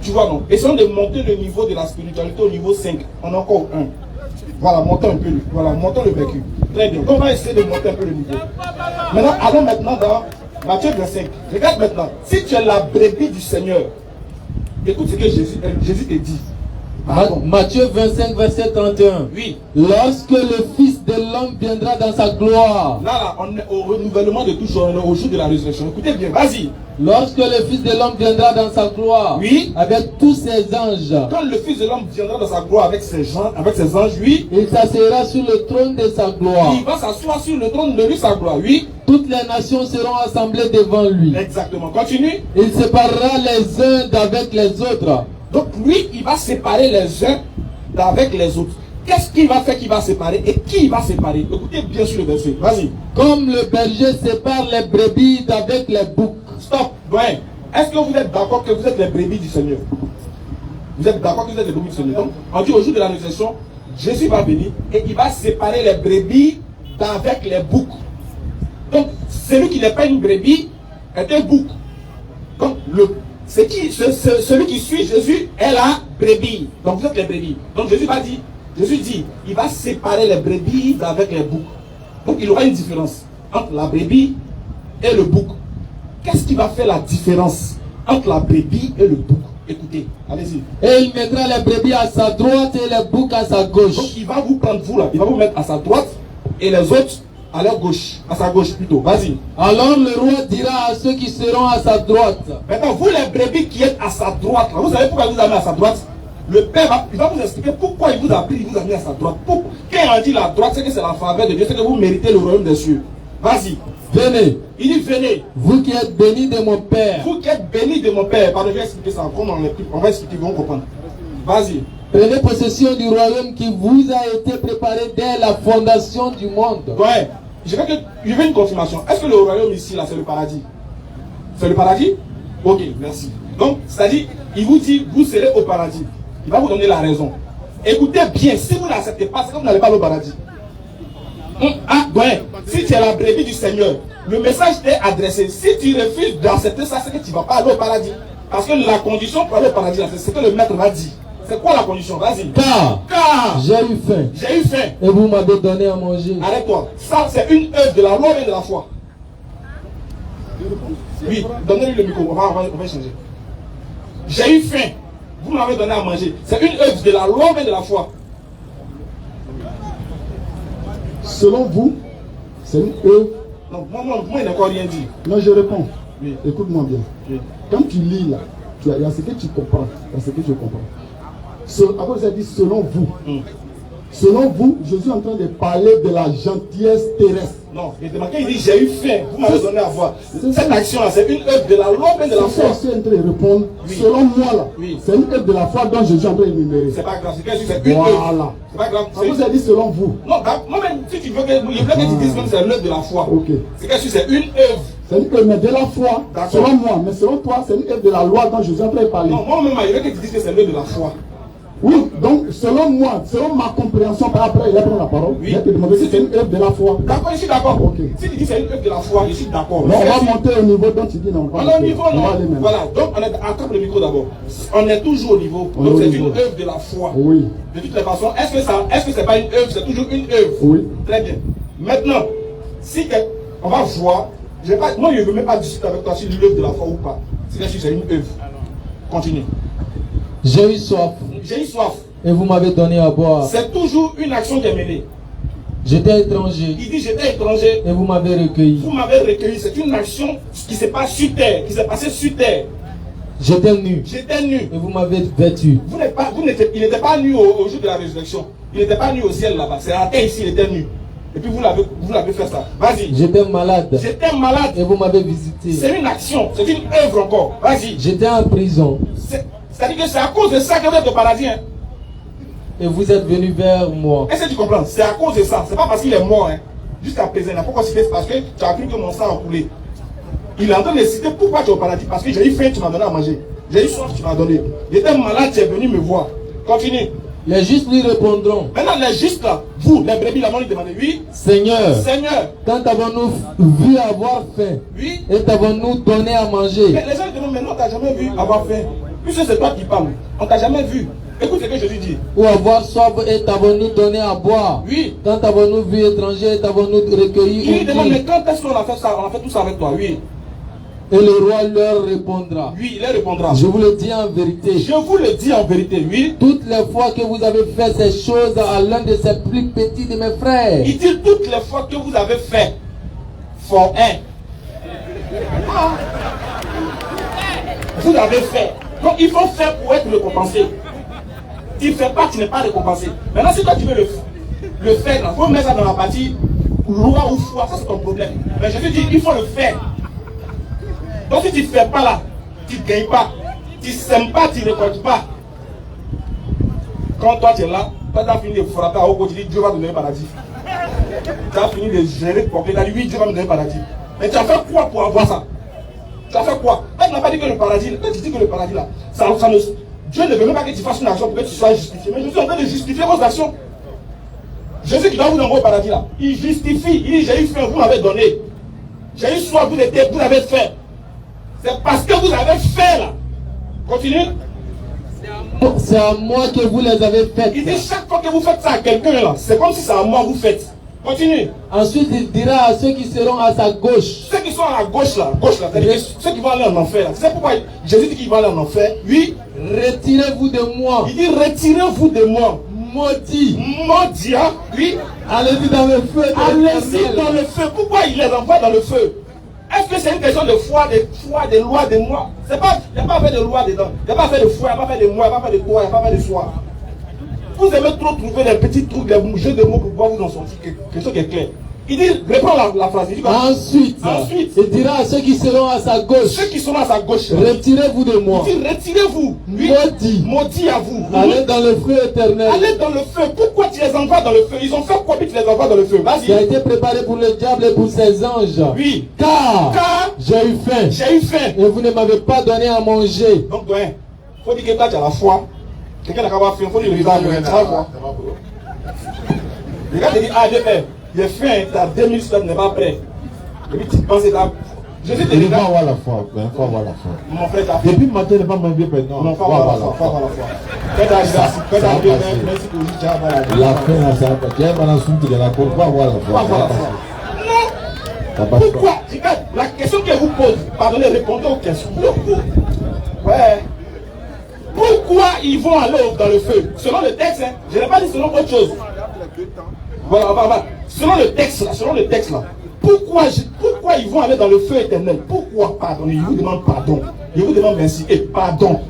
Tu vois, non? Essayons de monter le niveau de la spiritualité au niveau 5. On a encore un. Voilà, montons un peu montons le vécu. Très bien. Donc on va essayer de monter un peu le niveau. Maintenant, allons maintenant dans Matthieu 25. Regarde maintenant. Si tu es la brebis du Seigneur, écoute ce que Jésus te dit. Matthieu 25, verset 31. Oui. Lorsque le Fils de l'homme viendra dans sa gloire. Là, on est au renouvellement de tout chose, on est au jour de la résurrection. Écoutez bien, vas-y. Lorsque le Fils de l'homme viendra dans sa gloire. Oui. Avec tous ses anges. Quand le Fils de l'homme viendra dans sa gloire avec ses anges, oui. Il s'assiera sur le trône de sa gloire. Il va s'asseoir sur le trône de lui, sa gloire, oui. Toutes les nations seront assemblées devant lui. Exactement. Continue. Il séparera les uns d'avec les autres. Donc lui, il va séparer les uns d'avec les autres. Qu'est-ce qu'il va faire qu'il va séparer et qui il va séparer? Écoutez bien sur le verset. Vas-y. Comme le berger sépare les brebis d'avec les boucs. Stop. Ouais. Est-ce que vous êtes d'accord que vous êtes les brebis du Seigneur? Vous êtes d'accord que vous êtes les brebis du Seigneur? Donc, on dit au jour de la résurrection, Jésus va venir et il va séparer les brebis d'avec les boucs. Donc, celui qui n'est pas une brebis est un bouc. Donc, celui qui suit Jésus est la brebis. Donc, vous êtes les brebis. Donc, Jésus dit, il va séparer les brebis d'avec les boucs. Donc, il y aura une différence entre la brebis et le bouc. Qu'est-ce qui va faire la différence entre la brebis et le bouc? Écoutez, allez-y. Et il mettra les brebis à sa droite et les boucs à sa gauche. Donc, il va vous prendre, vous là, il va vous mettre à sa droite et les autres à leur gauche, à sa gauche plutôt. Vas-y. Alors le roi dira à ceux qui seront à sa droite. Maintenant, vous les brebis qui êtes à sa droite, là, vous savez pourquoi il vous a mis à sa droite? Le Père il va vous expliquer pourquoi il vous a pris, il vous a mis à sa droite. Quand on dit la droite, c'est que c'est la faveur de Dieu, c'est que vous méritez le royaume des cieux. Vas-y. Venez. Il dit venez. Vous qui êtes bénis de mon Père. Vous qui êtes bénis de mon Père. Pardon, je vais expliquer ça. On va expliquer, vous allez comprendre. Vas-y. Prenez possession du royaume qui vous a été préparé dès la fondation du monde. Ouais. Je veux une confirmation. Est-ce que le royaume ici, là, c'est le paradis? C'est le paradis? Ok, merci. Donc, c'est-à-dire, il vous dit, vous serez au paradis. Il va vous donner la raison. Écoutez bien, si vous n'acceptez pas, c'est que vous n'allez pas au paradis. Ah, ouais. Si tu es la brebis du Seigneur, le message t'est adressé. Si tu refuses d'accepter ça, c'est que tu ne vas pas aller au paradis. Parce que la condition pour aller au paradis, c'est ce que le maître m'a dit. C'est quoi la condition? Vas-y. Car j'ai eu faim. J'ai eu faim. Et vous m'avez donné à manger. Arrête-toi. Ça, c'est une œuvre de la loi et de la foi. Oui, donnez-lui le micro. On va changer. J'ai eu faim. Vous m'avez donné à manger. C'est une œuvre de la loi et de la foi. Selon vous, c'est une œuvre. Non, moi, il n'a encore rien dit. Non, je réponds. Oui. Écoute-moi bien. Oui. Quand tu lis là, il y a ce que tu comprends. Il y a ce que je comprends. Après, vous avez dit selon vous. Selon vous, Jésus est en train de parler de la gentillesse terrestre. Non, il dit j'ai eu faim, vous m'avez donné à voir. Cette action-là, c'est une œuvre de la loi et de la foi. Je suis en train de répondre. Oui. Selon moi là, oui. C'est une œuvre de la foi dont Jésus est en train d'énumérer. C'est pas grave, c'est une œuvre. Voilà. C'est pas grave. Vous avez dit selon vous. Non, moi-même, si tu veux que tu dises même c'est une œuvre de la foi. Ok. C'est que c'est une œuvre. C'est une œuvre de la foi, selon moi. Mais selon toi, c'est une œuvre de la loi dont Jésus est en train de parler. Non, moi-même, il veut que tu dises que c'est une œuvre de la foi. Oui, donc selon moi, selon ma compréhension, par après il a pris la parole, il a te demandé si c'est une œuvre de la foi. D'accord, je suis d'accord. Okay. Si tu dis c'est une œuvre de la foi, je suis d'accord. Non, on va monter au niveau dont tu dis non. On est au niveau, non. Voilà, donc on est attrape le micro d'abord. On est toujours au niveau. Donc c'est une œuvre de la foi. Oui. De toutes les façons, est-ce que c'est pas une œuvre, c'est toujours une œuvre. Oui. Très bien. Maintenant, si on va voir, moi je ne veux même pas discuter avec toi sur l'œuvre de la foi ou pas. C'est une œuvre. Continue. J'ai eu soif. J'ai eu soif. Et vous m'avez donné à boire. C'est toujours une action qui est menée. J'étais étranger. Il dit j'étais étranger. Et vous m'avez recueilli. Vous m'avez recueilli. C'est une action qui se passe sur terre, qui s'est passée sur terre. J'étais nu. J'étais nu. Et vous m'avez vêtu. Il n'était pas nu au jour de la résurrection. Il n'était pas nu au ciel là-bas. C'est à terre ici, il était nu. Et puis vous l'avez fait ça. Vas-y. J'étais malade. J'étais malade. Et vous m'avez visité. C'est une action. C'est une œuvre encore. Vas-y. J'étais en prison. C'est-à-dire que c'est à cause de ça que vous êtes au paradis. Hein. Et vous êtes venu vers moi. Est-ce que tu comprends? C'est à cause de ça. C'est pas parce qu'il est mort. Hein. Jusqu'à présent, il n'a pas considéré parce que tu as cru que mon sang a coulé. Il est en train de citer pourquoi tu es au paradis. Parce que j'ai eu faim, tu m'as donné à manger. J'ai eu soif, tu m'as donné. J'étais malade, tu es venu me voir. Continue. Les justes lui répondront. Maintenant, les justes là, vous, les brebis, la lui demandent, oui. Seigneur. Seigneur. Quand avons-nous vu avoir faim? Oui. Et t'avons-nous donné à manger? Mais les gens demandent, mais non, on t'a jamais vu avoir faim. Puisque c'est toi qui parles, on t'a jamais vu. Écoute ce que Jésus dit. Ou avoir soif et t'avons-nous donné à boire? Oui. Quand avons-nous vu étranger, t'avons-nous recueilli? Il lui demande, mais quand est-ce qu'on a fait ça? On a fait tout ça avec toi, oui. Et le roi leur répondra. Oui, il leur répondra. Je vous le dis en vérité. Je vous le dis en vérité, oui. Toutes les fois que vous avez fait ces choses à l'un de ces plus petits de mes frères. Il dit toutes les fois que vous avez fait for un. Vous avez fait. Donc il faut faire pour être récompensé. Tu ne fais pas, tu n'es pas récompensé. Maintenant, si toi tu veux le faire, il faut mettre ça dans la partie loi ou foi, ça c'est ton problème. Mais je te dis, il faut le faire. Donc si tu ne fais pas là, tu ne gagnes pas. Tu ne sèmes pas, tu ne récoltes pas. Quand toi tu es là, toi tu as fini de frapper à haut, tu dis Dieu va te donner le paradis. Tu as fini de gérer pour que tu as dit oui, Dieu va me donner le paradis. Mais tu as fait quoi pour avoir ça? Tu as fait quoi? Tu n'as pas dit que le paradis, quand tu dis que le paradis là, Dieu ne veut même pas que tu fasses une action pour que tu sois justifié. Mais je suis en train de justifier vos actions. Jésus qui doit vous envoyer au paradis là, il justifie, il dit j'ai eu faim, vous m'avez donné. J'ai eu soif, vous l'avez fait. C'est parce que vous avez fait là. Continue. C'est à moi que vous les avez faites. Il dit chaque fois que vous faites ça à quelqu'un là, c'est comme si c'est à moi que vous faites. Continue. Ensuite, il dira à ceux qui seront à sa gauche. Ceux qui sont à gauche là, c'est-à-dire ceux qui vont aller en enfer là. C'est pourquoi Jésus dit qu'ils vont aller en enfer. Oui. Retirez-vous de moi. Il dit retirez-vous de moi. Maudit. Maudit, hein? Oui. Allez-y dans le feu. Allez-y dans le feu. Pourquoi il les envoie dans le feu? Est-ce que c'est une question de foi, de loi, de moi? C'est pas, il n'y a pas fait de loi dedans. Il n'y a pas fait de foi, il n'y a pas fait de moi, il n'y a pas fait de toi, il n'y a pas fait de soi. Vous aimez trop trouver des petits trucs, des jeux de mots pour pouvoir vous en sortir quelque chose qui est clair. Il dit, reprends la phrase. Il dit ensuite, il dira à ceux qui seront à sa gauche. Ceux qui seront à sa gauche. Retirez-vous de moi. Il dit, retirez-vous. Maudit. Maudit à vous. Allez dans le feu éternel. Allez dans le feu. Pourquoi tu les envoies dans le feu? Ils ont fait quoi puis tu les envoies dans le feu? Vas-y. Qui a été préparé pour le diable et pour ses anges. Oui. Car j'ai eu faim. J'ai eu faim. Et vous ne m'avez pas donné à manger. Donc, il faut dire que toi tu as la foi. Quelqu'un n'a qu'à avoir faim. Il faut dire le visage. Le gars te dit, ah, j'ai faim, tu as 2000 slots, tu n'es pas prêt. Et puis tu penses là. Jésus te dit, il faut avoir la foi. Il faut avoir la foi. Mon frère, t'as fait. Depuis le matin, ne pas m'enlever maintenant. Non, il faut avoir la foi. Quand tu as arrivé, merci pour lui, tu as avoir la foi. La fin, ça va pas. Tu es dans la soupe de la côte, il faut avoir la foi. Non. Pourquoi? Regarde, la question qu'elle vous pose, pardonnez, répondez aux questions. Ouais. Pourquoi ils vont aller dans le feu? Selon le texte, hein. Je n'ai pas dit selon autre chose. Voilà. Selon le texte là, pourquoi ils vont aller dans le feu éternel? Pourquoi? Pardon, il vous demande pardon. Il vous demande merci et pardon.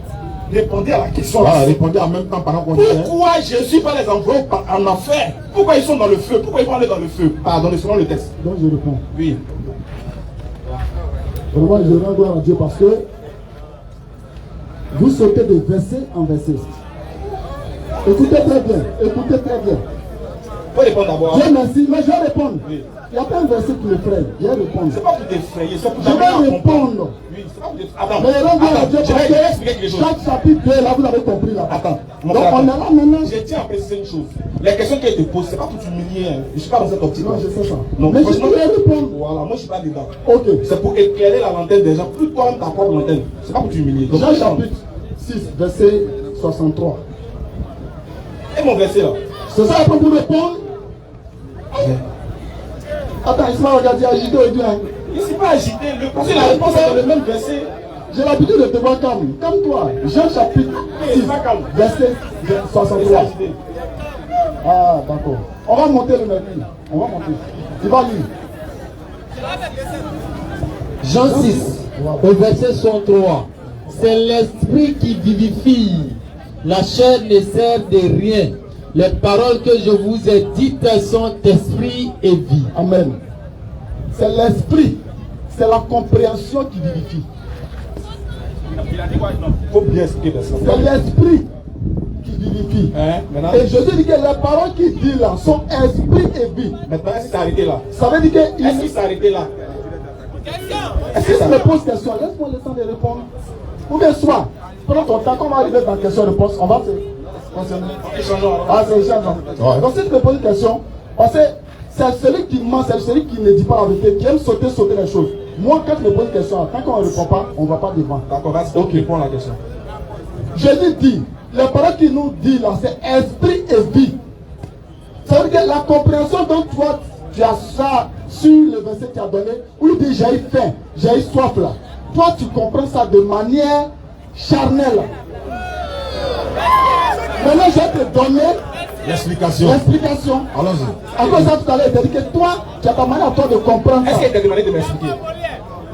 Répondez à la question. Répondez en même temps pendant qu'on dit. Pourquoi Jésus va les envoyer en enfer? Pourquoi ils sont dans le feu? Pourquoi ils vont aller dans le feu? Pardonnez, selon le texte. Donc je réponds. Oui. Vraiment, je rends gloire à Dieu parce que vous sautez de verset en verset. Écoutez très bien. Il faut répondre d'abord. Dieu merci, mais je vais répondre. Oui. Il n'y a pas un verset qui me freine. Je vais répondre. C'est pas pour t'effrayer, c'est pour Je vais répondre. Oui, c'est pas pour t'effrayer. Attends. Mais rends gloire à Dieu Je parce vais expliquer quelque que chose. chaque chapitre 2, là, vous avez compris là. Attends. Donc on est là maintenant. Je tiens à préciser une chose. Les questions qu'elle te pose, c'est pas pour t'humilier. Hein. Je suis pas dans cette optique. Non, je sais ça. Non, mais je vais répondre. Voilà, moi je suis pas dedans. Ok. C'est pour éclairer la lanterne des gens. Plus toi-même ta propre lanterne. C'est pas pour t'humilier. Donc, Jean chapitre 6, verset 63. Et mon verset là. C'est ça pour vous répondre? Attends, il se va regarder agité au Dieu. Il ne s'est pas agité. Parce que la réponse est dans le même verset. J'ai l'habitude de te voir calme. Calme-toi. Jean chapitre 6, verset 63. Ah, d'accord. On va monter le mercredi. On va monter. Il va lire. Jean 6, au verset 63. C'est l'esprit qui vivifie. La chair ne sert de rien. Les paroles que je vous ai dites sont esprit et vie. Amen. C'est l'esprit. C'est la compréhension qui vivifie. Il faut bien expliquer ça. C'est l'esprit qui vivifie. Maintenant, Et Jésus dit que les paroles qu'il dit là sont esprit et vie. maintenant, est-ce qu'il s'est arrêté là? Ça veut dire que Est-ce qu'il s'est arrêté là? si tu me poses question, laisse-moi le temps de répondre. Ou bien soit, prends ton temps, quand on va arriver dans la question-réponse, on va se concerner. Ah, c'est échangeant. Donc si tu me poses une question, parce que c'est celui qui ment, c'est celui qui ne dit pas la vérité, qui aime sauter les choses. Moi, quand tu me poses une question, tant qu'on ne répond pas, on ne va pas devant. D'accord, vas-y, donc réponds à la question. Jésus dit les paroles qu'il nous dit là, c'est esprit et vie. Ça veut dire que la compréhension dont toi, tu as ça sur le verset que tu as donné, où il dit j'ai eu faim, j'ai eu soif là. Toi, tu comprends ça de manière charnelle. Maintenant, je vais te donner l'explication. Allons-y. À cause de ça, tout à l'heure, il t'a dit que toi, tu as ta manière à toi de comprendre ça. Est-ce qu'il t'a demandé de m'expliquer?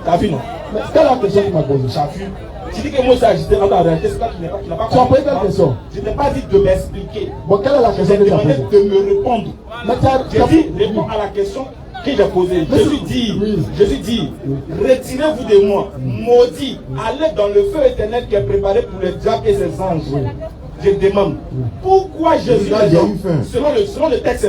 T'as vu, non? Mais quelle est la question qu'il m'a posée? T'as vu? Tu dis que moi, ça, j'étais en réalité, c'est là tu n'as pas Tu as posé quelle question? Je t'ai pas dit de m'expliquer. Bon, quelle est la question que tu as posée? J'ai demandé de me répondre. J'ai dit, réponds à la question que j'ai posée. Jésus dit, retirez-vous de moi, maudit, allez dans le feu éternel qui est préparé pour le diable et ses anges. Je demande, pourquoi Jésus, selon le texte,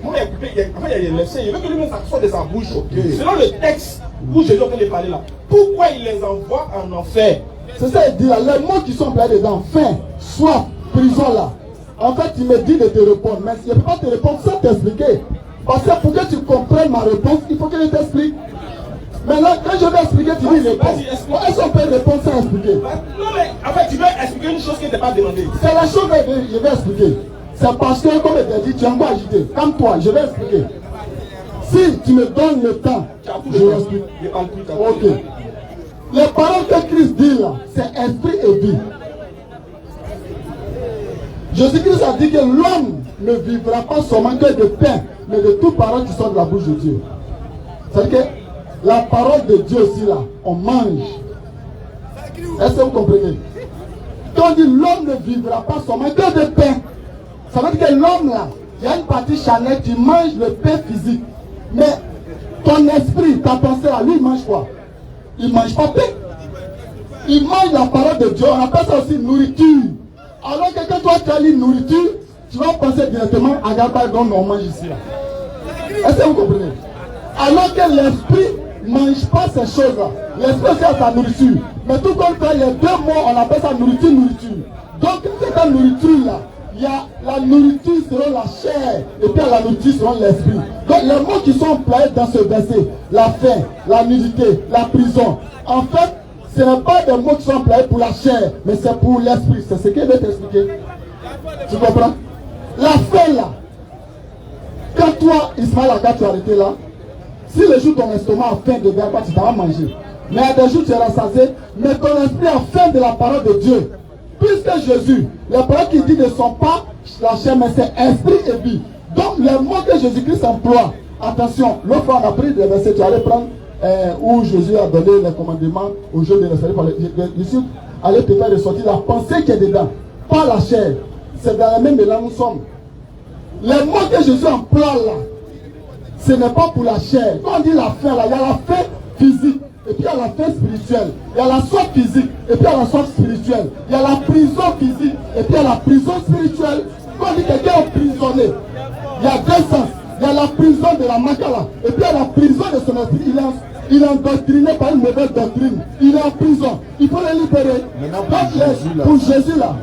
moi, il y a les versets, il veut que lui-même sorte de sa bouche. Selon le texte où Jésus est en train de parler là, pourquoi il les envoie en enfer? C'est ça, il dit là, les mots qui sont employés dedans, faim, soif, prison là. En fait, il me dit de te répondre, mais je ne peux pas te répondre sans t'expliquer. Parce que pour que tu comprennes ma réponse, il faut que je t'explique. Maintenant, quand je vais expliquer, tu dis réponds. Est-ce qu'on peut répondre sans expliquer? Non, mais en fait, tu veux expliquer une chose qui n'est pas demandée. C'est la chose que je vais expliquer. C'est parce que, comme je t'ai dit, tu es encore agité. Comme toi, je vais expliquer. Si tu me donnes le temps, je vais expliquer. Ok. Les paroles que Christ dit là, c'est esprit et vie. Jésus-Christ a dit que l'homme ne vivra pas seulement que de pain, mais de toute parole qui sort de la bouche de Dieu. C'est-à-dire que la parole de Dieu aussi là, on mange. Est-ce que vous comprenez? Quand on dit l'homme ne vivra pas seulement que de pain, ça veut dire que l'homme là, il y a une partie charnelle qui mange le pain physique. Mais ton esprit, ta pensée là, lui il mange quoi? Il ne mange pas pain. Il mange la parole de Dieu. On appelle ça aussi nourriture. Alors que quand toi tu as une nourriture, tu vas penser directement à Gaba dont on mange ici là. Est-ce que vous comprenez? Alors que l'esprit ne mange pas ces choses-là. L'esprit c'est sa nourriture. Mais tout comme ça, il y a deux mots, on appelle ça nourriture. Donc cette nourriture-là, il y a la nourriture selon la chair et puis la nourriture selon l'esprit. Donc les mots qui sont employés dans ce verset, la faim, la nudité, la prison, en fait, ce n'est pas des mots qui sont employés pour la chair, mais c'est pour l'esprit. C'est ce qu'il veut t'expliquer. Tu comprends? La faim là, quand toi, Ismaël Aga, tu es arrêté là, si le jour ton estomac a faim de verre, tu t'en vas manger. Mais à des jours tu es rassasié, mais ton esprit a faim de la parole de Dieu. Puisque Jésus, les paroles qu'il dit ne sont pas la chair, mais c'est esprit et vie. Donc les mots que Jésus-Christ emploie, attention, l'autre fois on a pris des versets, tu allais prendre où Jésus a donné les commandements aux jeunes de rester par les disciples, allez te faire ressortir la pensée qui est dedans, pas la chair. C'est dans la même mélange nous sommes. Les mots que Jésus emploie là, ce n'est pas pour la chair. Quand on dit la faim là, il y a la faim physique, et puis il y a la faim spirituelle. Il y a la soif physique, et puis il y a la soif spirituelle. Il y a la prison physique, et puis il y a la prison spirituelle. Quand on dit quelqu'un est emprisonné, il y a deux sens. Il y a la prison de la Makala, et puis il y a la prison de son esprit. Il est endoctriné par une mauvaise doctrine. Il est en prison. Il faut le libérer. Donc pour Jésus là,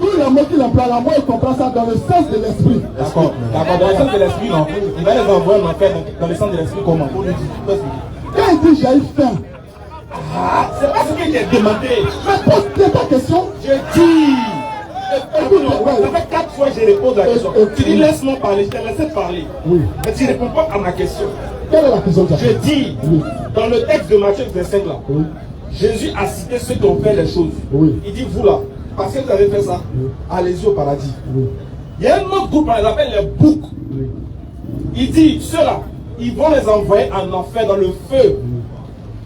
tous les mots qu'il emploie là, moi il comprend ça dans le sens de l'esprit. D'accord. Dans le sens de l'esprit, non. Il va les envoyer en enfer dans le sens de l'esprit comment? Quand il dit j'ai eu faim, c'est pas ce qu'il t'a demandé. Mais pose ta question. Je dis. Écoute, ça fait 4 fois que je repose la question. Tu dis laisse-moi parler, je t'ai laissé parler. Oui. Mais tu ne réponds pas à ma question. Quelle est la question? Je dis, dans le texte de Matthieu 25 là, oui. Jésus a cité ceux qui ont fait les choses. Oui. Il dit vous là, parce que vous avez fait ça, allez-y au paradis. Oui. Il y a un autre groupe, on les appelle les boucs. Oui. Il dit, ceux-là, ils vont les envoyer en enfer dans le feu.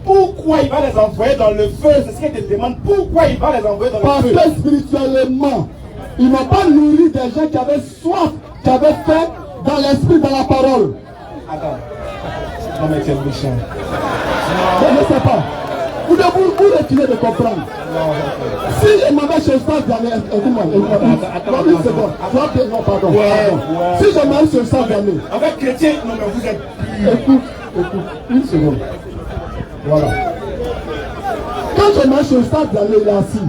Pourquoi il va les envoyer dans le feu? C'est ce qu'il te demande. Pourquoi il va les envoyer dans le feu? Parce que spirituellement, ils n'ont pas nourri des gens qui avaient soif, qui avaient faim dans l'esprit, dans la parole. Attends. Non mais tu es méchant. Je ne sais pas. Vous devez refuser de comprendre. Si je m'en vais chez le stade d'année, écoute-moi, non, une seconde. Non, pardon. Si je m'en vais chez le stade d'année. En fait, chrétien, non mais vous êtes pur. Écoute, une seconde. Voilà. Quand je marche au stade d'année, il est assis.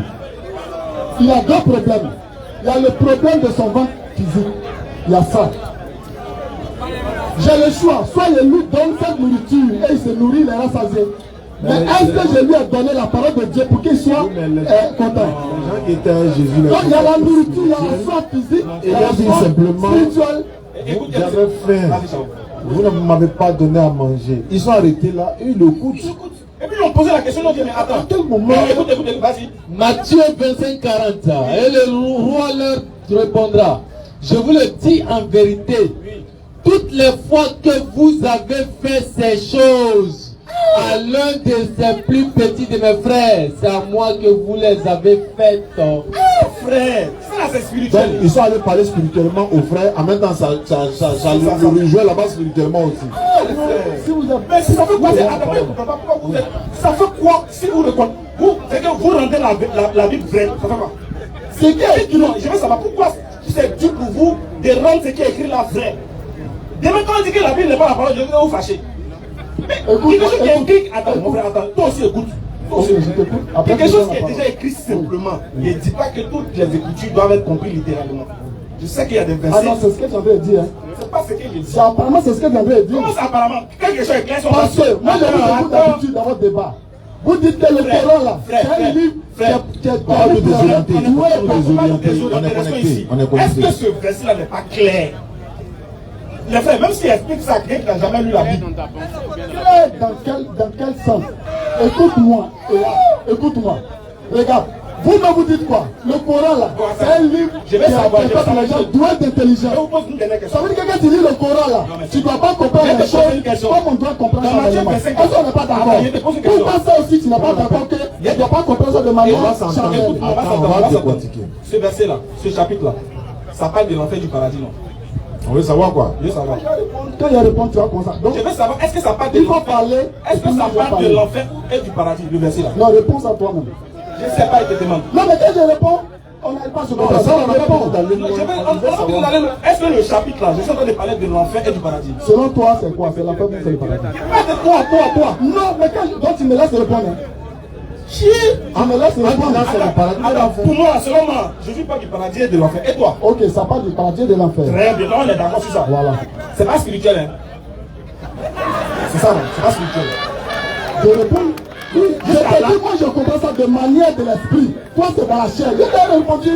Il y a deux problèmes. Il y a le problème de son ventre physique. Il y a ça. J'ai le choix. Soit il lui donne cette nourriture et il se nourrit, il est rassasié. Mais est-ce que je lui ai donné la parole de Dieu pour qu'il soit content? Les gens qui étaient à Jésus, Donc il y a la nourriture, il y a la soif physique, il a dit simplement, spirituelle. j'avais faim. Vous ne m'avez pas donné à manger. Ils sont arrêtés là et ils le coûtent. Et puis ils ont posé la question, ils ont dit, mais attends, À quel moment écoute, vas-y. Matthieu 25, 40. Et le roi leur répondra, je vous le dis en vérité, toutes les fois que vous avez fait ces choses à l'un de ces plus petits de mes frères, c'est à moi que vous les avez faites. Frère, ça c'est Donc, spirituel. ils sont allés parler spirituellement aux frères. En même temps, ça le rejoint là-bas spirituellement aussi. Si vous avez... Mais ça fait quoi? Pourquoi vous êtes... Ça fait quoi si vous reconnaissez? C'est que vous rendez la Bible vraie. Ça fait quoi? C'est qui a écrit? Je veux savoir pourquoi c'est dur pour vous de rendre ce qui est écrit là vrai. Demain, quand on dit que la Bible n'est pas la parole de Dieu, vous vous fâchez. Mais quelque chose qui est écrit, attends, mon frère, attends, toi aussi écoute. Toi aussi écoute. Quelque chose qui est déjà écrit simplement. Ne dis pas que toutes les écritures doivent être comprises littéralement. Je sais qu'il y a des versets. Ah non, c'est ce que j'avais dit. Hein. C'est pas ce que j'ai dit. Apparemment, c'est ce que j'avais dit. Comment ça apparemment? Quelque chose est clair sur Parce que moi, j'ai beaucoup d'habitude dans votre débat. Vous dites que le Coran là, c'est un livre qui est On est désorienté. On est connecté. On est Est-ce connecté. que ce verset-là n'est pas clair? Les frères, même s'il explique ça, quelqu'un qui n'a jamais lu la Bible. Clair dans quel sens? Écoute-moi. Écoute-moi. Regarde. Vous-même vous dites quoi? Le Coran là, c'est un livre qui est fait pour les gens doués d'intelligence. Je vous pose une dernière question. Ça veut dire que quand tu lis le Coran là, tu ne dois pas comprendre les choses comme on doit comprendre ça. Est-ce qu'on n'est pas d'accord? Pourquoi ça aussi tu n'es pas d'accord que tu ne dois pas comprendre ça de manière charnelle? On va décortiquer. Ce verset-là, ce chapitre-là, ça parle de l'enfer du paradis, non? On veut savoir quoi? Je veux savoir. Quand il répond, tu vas comme ça. Donc, Je veux savoir, est-ce que ça parle de il faut l'enfer? parler. Est-ce que ça parle de l'enfer et du paradis, le verset là? Non, réponds à toi-même. Je ne sais pas, il te demande. Non, mais quand je réponds, on n'arrive pas sur le Ça, on n'a pas réponds. Est-ce que le chapitre là, je suis en train de parler de l'enfer et du paradis? Selon toi, c'est quoi? C'est l'enfer ou c'est le paradis? Pas de toi. Non, mais donc tu me laisses répondre. Tu me laisses répondre. C'est le paradis. Alors, pour moi, selon moi, je ne suis pas du paradis et de l'enfer. Et toi? Ok, ça parle du paradis et de l'enfer. Très bien, on est d'accord sur ça. Voilà. C'est pas spirituel, hein? C'est ça, non? C'est pas spirituel. Je réponds. Oui, je te dis, moi je comprends ça de manière de l'esprit. Toi, c'est dans la chair. Je t'ai répondu.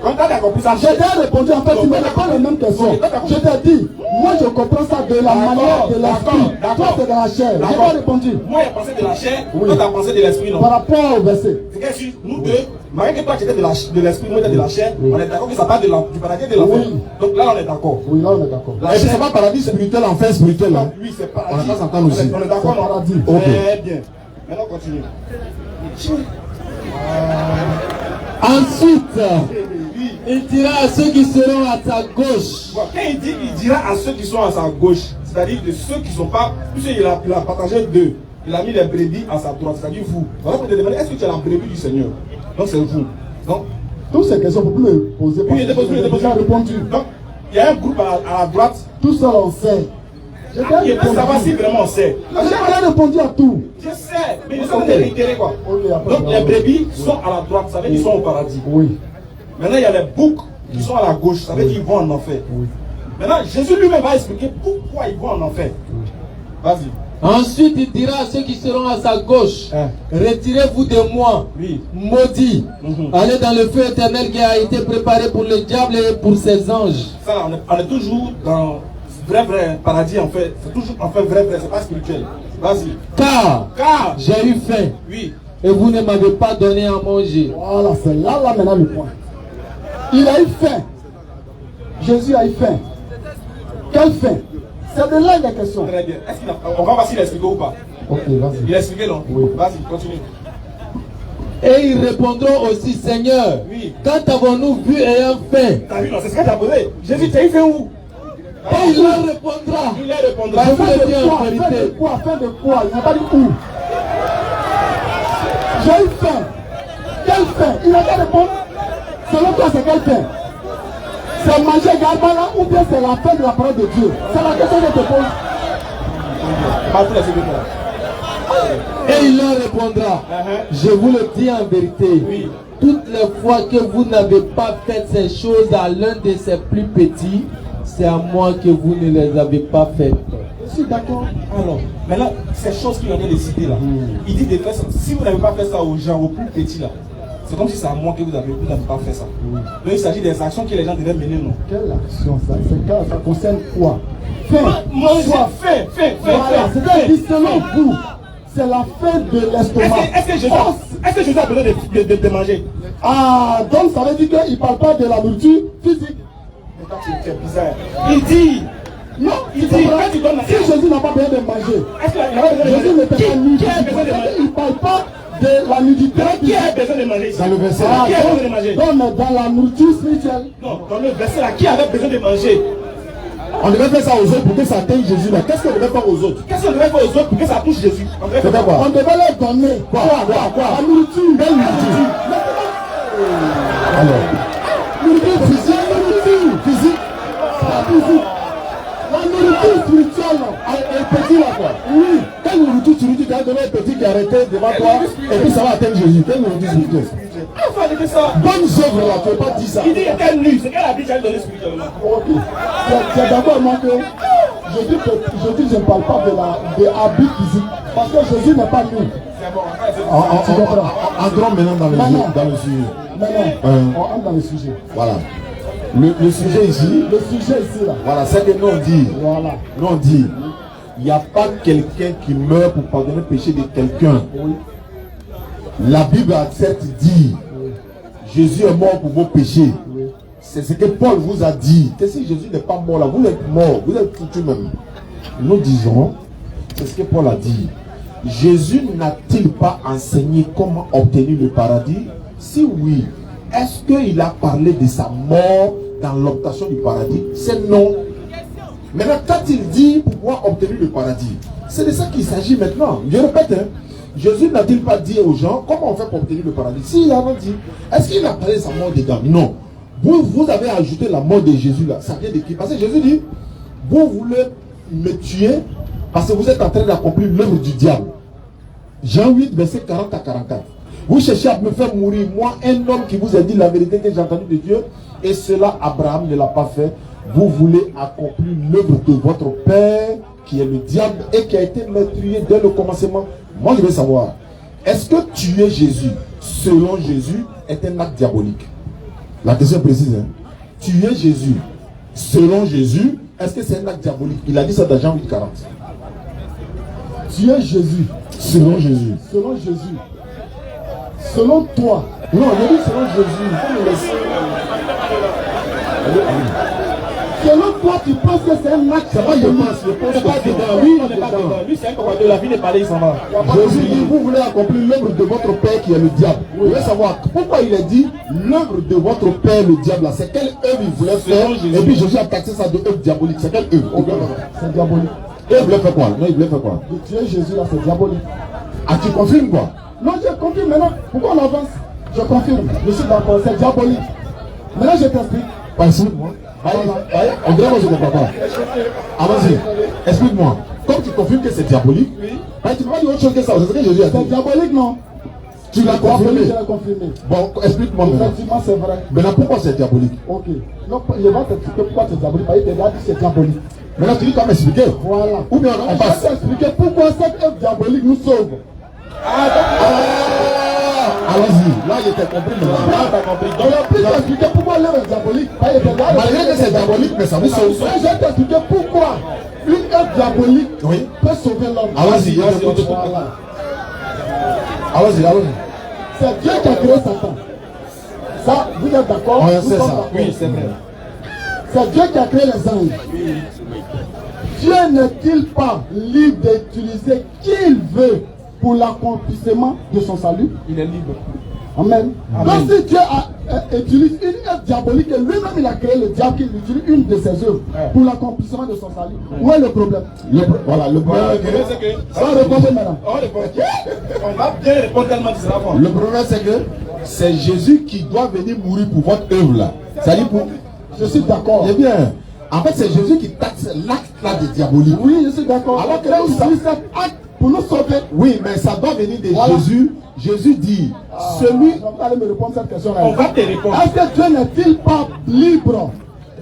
Quand tu as compris ça, Je t'ai répondu, en fait, tu ne me réponds pas les mêmes questions. Je t'ai dit, moi je comprends ça de la manière de l'esprit. Toi, c'est dans la chair. Je t'ai répondu. moi, j'ai pensé de la chair, toi, tu as pensé de l'esprit, non? Par rapport au verset. C'est que si nous deux, malgré que toi, tu étais de l'esprit, moi, j'étais de la chair, on est d'accord que ça parle du paradis et de l'enfer. Oui. Donc là, on est d'accord. Oui, là on est d'accord. La Et chair, c'est pas paradis spirituel, enfer spirituel. Hein? oui, c'est paradis. On n'a pas s'entendre aussi. On est d'accord, C'est non? paradis. Ok. Très bien. Maintenant, continue. Ensuite, il dira à ceux qui seront à sa gauche. Bon, quand il dit, il dira à ceux qui sont à sa gauche, c'est-à-dire de ceux qui ne sont pas, puisqu'il a partagé deux, il a mis les brebis à sa droite, c'est-à-dire vous. Voilà pour te demander, est-ce que tu es la brebis du Seigneur? Donc c'est vous. Donc, Toutes ces questions, vous pouvez me poser. oui, il J'ai déjà répondu. Donc, il y a un groupe à la droite. Tout seul on sait. J'ai Ah, il veut savoir si répondu. vraiment on sait. J'ai déjà répondu à tout. Je sais, mais je suis en train de réitérer quoi. Ok, après, Donc les brebis sont à la droite, ça veut dire qu'ils sont au paradis. Oui. Maintenant, il y a les boucs qui sont à la gauche, ça veut dire qu'ils vont en enfer. Oui. Maintenant, Jésus lui-même va expliquer pourquoi ils vont en enfer. Vas-y. Ensuite, il dira à ceux qui seront à sa gauche, Hein. retirez-vous de moi, Oui. maudits, allez dans le feu éternel qui a été préparé pour le diable et pour ses anges. Ça, on est toujours dans vrai paradis en fait. C'est toujours en fait vrai, c'est pas spirituel. Vas-y. Car j'ai eu faim Oui. et vous ne m'avez pas donné à manger. Voilà, c'est là maintenant le point. Il a eu faim. Jésus a eu faim. Quelle faim? C'est de là la question. Très bien. On va voir s'il a expliqué ou pas. Ok, vas-y. Il a expliqué non? Oui. Vas-y, continue. Et ils répondront aussi, Seigneur, Oui. quand avons-nous vu ayant faim? T'as vu, non, c'est ce que t'as posé. Jésus, tu as eu fait où? Et il leur répondra. Il leur répondra. Je vous Fin le de dis en quoi? Fin de vérité. quoi? Fin de quoi? Il n'a pas dit où. J'ai eu faim. Quelle faim? Il n'a qu'à répondre. Selon toi, c'est quelle faim? C'est manger Garbala ou bien c'est la fin de la parole de Dieu? C'est la question que je te pose. Partout les secrétaires. Et il leur répondra, je vous le dis en vérité, Oui. toutes les fois que vous n'avez pas fait ces choses à l'un de ces plus petits, c'est à moi que vous ne les avez pas faites. Je suis d'accord. Alors, maintenant, ces choses qu'il y a de citer là, il dit de faire ça. Si vous n'avez pas fait ça aux gens, aux plus petits là, c'est comme si c'est à moi que vous n'avez pas fait ça. Donc il s'agit des actions que les gens devaient mener, non? Quelle action ça? Ça concerne quoi? Fais. Fais. Voilà, c'est-à-dire selon vous, c'est la fin de l'estomac. Est-ce que Jésus a besoin de manger? Ah, donc ça veut dire qu'il ne parle pas de la nourriture physique. C'est bizarre. Il dit. Non, Il dit, quand tu donnes si Jésus n'a pas besoin de manger, est-ce qu'il a besoin de Jésus manger? ne peut pas nudité. Il ne parle pas de la nudité. Qui a besoin de manger? Dans le verset Ah, Qui a besoin de manger? donc dans la nourriture spirituelle. Non, dans le verset là, qui avait besoin de manger? On devait faire ça aux autres pour que ça atteigne Jésus là. Qu'est-ce qu'on devait faire aux autres? Qu'est-ce qu'on devait faire aux autres pour que ça touche Jésus? On devait faire quoi? On devait leur donner Quoi? la nourriture. Quelle nourriture? Alors, Nourriture physique. Pas physique. La nourriture spirituelle, un petit là quoi. oui. Quelle nourriture tu lui dis qu'un petit qui est arrêté devant toi et puis ça va atteindre Jésus? Quelle nourriture spirituelle? il fallait que ça. Bonnes œuvres là, tu n'as pas dit ça. Il dit qu'il était nu, c'est qu'elle a dit qu'elle donnait spirituellement. Ok. C'est d'abord moi que je dis que je ne parle pas de habits physiques. Parce que Jésus n'est pas nu. C'est bon, Entrons maintenant dans le sujet. Maintenant, on entre dans le sujet. Voilà. Le sujet ici, Le sujet ici là. voilà, c'est que nous on dit, Voilà. il n'y a pas quelqu'un qui meurt pour pardonner le péché de quelqu'un. Oui. La Bible a certes dit, Jésus est mort pour vos péchés. Oui. C'est ce que Paul vous a dit. Que si Jésus n'est pas mort là, vous êtes mort, vous êtes foutu même. Nous disons, c'est ce que Paul a dit. Jésus n'a-t-il pas enseigné comment obtenir le paradis? Si oui, est-ce qu'il a parlé de sa mort dans l'obtention du paradis? C'est non. Maintenant, quand il dit pouvoir obtenir le paradis, c'est de ça qu'il s'agit maintenant. Je répète, hein, Jésus n'a-t-il pas dit aux gens comment on fait pour obtenir le paradis? S'il a dit, est-ce qu'il a parlé de sa mort dedans? Non. Vous avez ajouté la mort de Jésus là. Ça vient de qui? Parce que Jésus dit, vous voulez me tuer parce que vous êtes en train d'accomplir l'œuvre du diable. Jean 8, verset 40 à 44. Vous cherchez à me faire mourir, moi, un homme qui vous a dit la vérité que j'ai entendue de Dieu, et cela, Abraham ne l'a pas fait. Vous voulez accomplir l'œuvre de votre père, qui est le diable, et qui a été meurtrier dès le commencement. Moi, je veux savoir, est-ce que tuer Jésus, selon Jésus, est un acte diabolique? La question précise, hein? Tuer Jésus, selon Jésus, est-ce que c'est un acte diabolique? Il a dit ça dans Jean 8, 40. Tuer Jésus. Selon Jésus. Selon Jésus. Selon toi. Non, je dis selon Jésus. Il faut me laisser. Selon toi, tu penses que c'est un acte. C'est pas je pense pas dedans. Oui, on n'est pas dedans. Lui, c'est un copain de la vie n'est pas là, il s'en va. Jésus dit, vous voulez accomplir l'œuvre de votre père qui est le diable. Vous voulez savoir pourquoi il a dit l'œuvre de votre père le diable là. C'est quelle œuvre il voulait faire? Et puis Jésus a taxé ça de œuvre diabolique. C'est quelle œuvre? C'est diabolique. Et il voulait faire quoi? Non, il voulait faire quoi? De tuer Jésus là, c'est diabolique. Ah, tu confirmes quoi? Non, je confirme maintenant. Pourquoi on avance? Je confirme. Je suis d'accord, c'est diabolique. Maintenant, je t'explique. Pas ici, moi. On dirait moi je ne comprends pas. Ah, vas-y, explique-moi. Comme tu confirmes que c'est diabolique, tu ne peux pas dire autre chose que ça. C'est ce que Jésus a dit. C'est diabolique, non? Tu l'as confirmé. Je l'ai confirmé. Bon, explique-moi maintenant. Effectivement, c'est vrai. Maintenant, pourquoi c'est diabolique? Ok. Donc, je vais t'expliquer pourquoi c'est diabolique. Parce qu'il t'a dit que c'est diabolique. Maintenant, tu dis comment expliquer? Voilà. Ou bien on Je passe. vais t'expliquer pourquoi cette œuvre diabolique nous sauve. Allons-y. Là, je t'ai compris maintenant. Là, t'as compris. Donc, je vais t'expliquer pourquoi l'œuvre est diabolique. Malgré que c'est diabolique, mais ça vous sauve. Je vais t'expliquer pourquoi une œuvre diabolique peut sauver l'homme. Allons-y. Voilà. Allons-y. C'est Dieu qui a créé Satan. Ça, vous êtes d'accord? Oui, c'est ça. Oui, c'est vrai. C'est Dieu qui a créé les anges. Dieu n'est-il pas libre d'utiliser qui il veut pour l'accomplissement de son salut? Il est libre. Amen. Donc si Dieu utilise une œuvre diabolique et lui-même il a créé le diable qui utilise une de ses œuvres pour l'accomplissement de son salut, où est le problème? Voilà, le problème c'est que. Ça va répondre maintenant. On va bien répondre tellement tu seras fort. Le problème, c'est que c'est Jésus qui doit venir mourir pour votre œuvre là. C'est-à-dire pour. Je suis d'accord. Eh bien, en fait, c'est Jésus qui taxe l'acte là de diabolique. Oui, je suis d'accord. Alors que là, il utilise cet acte pour nous sauver. Oui, mais ça doit venir de Voilà. Jésus. Jésus dit, celui. Vous allez me répondre cette question-là. On va te répondre. Est-ce que Dieu n'est-il pas libre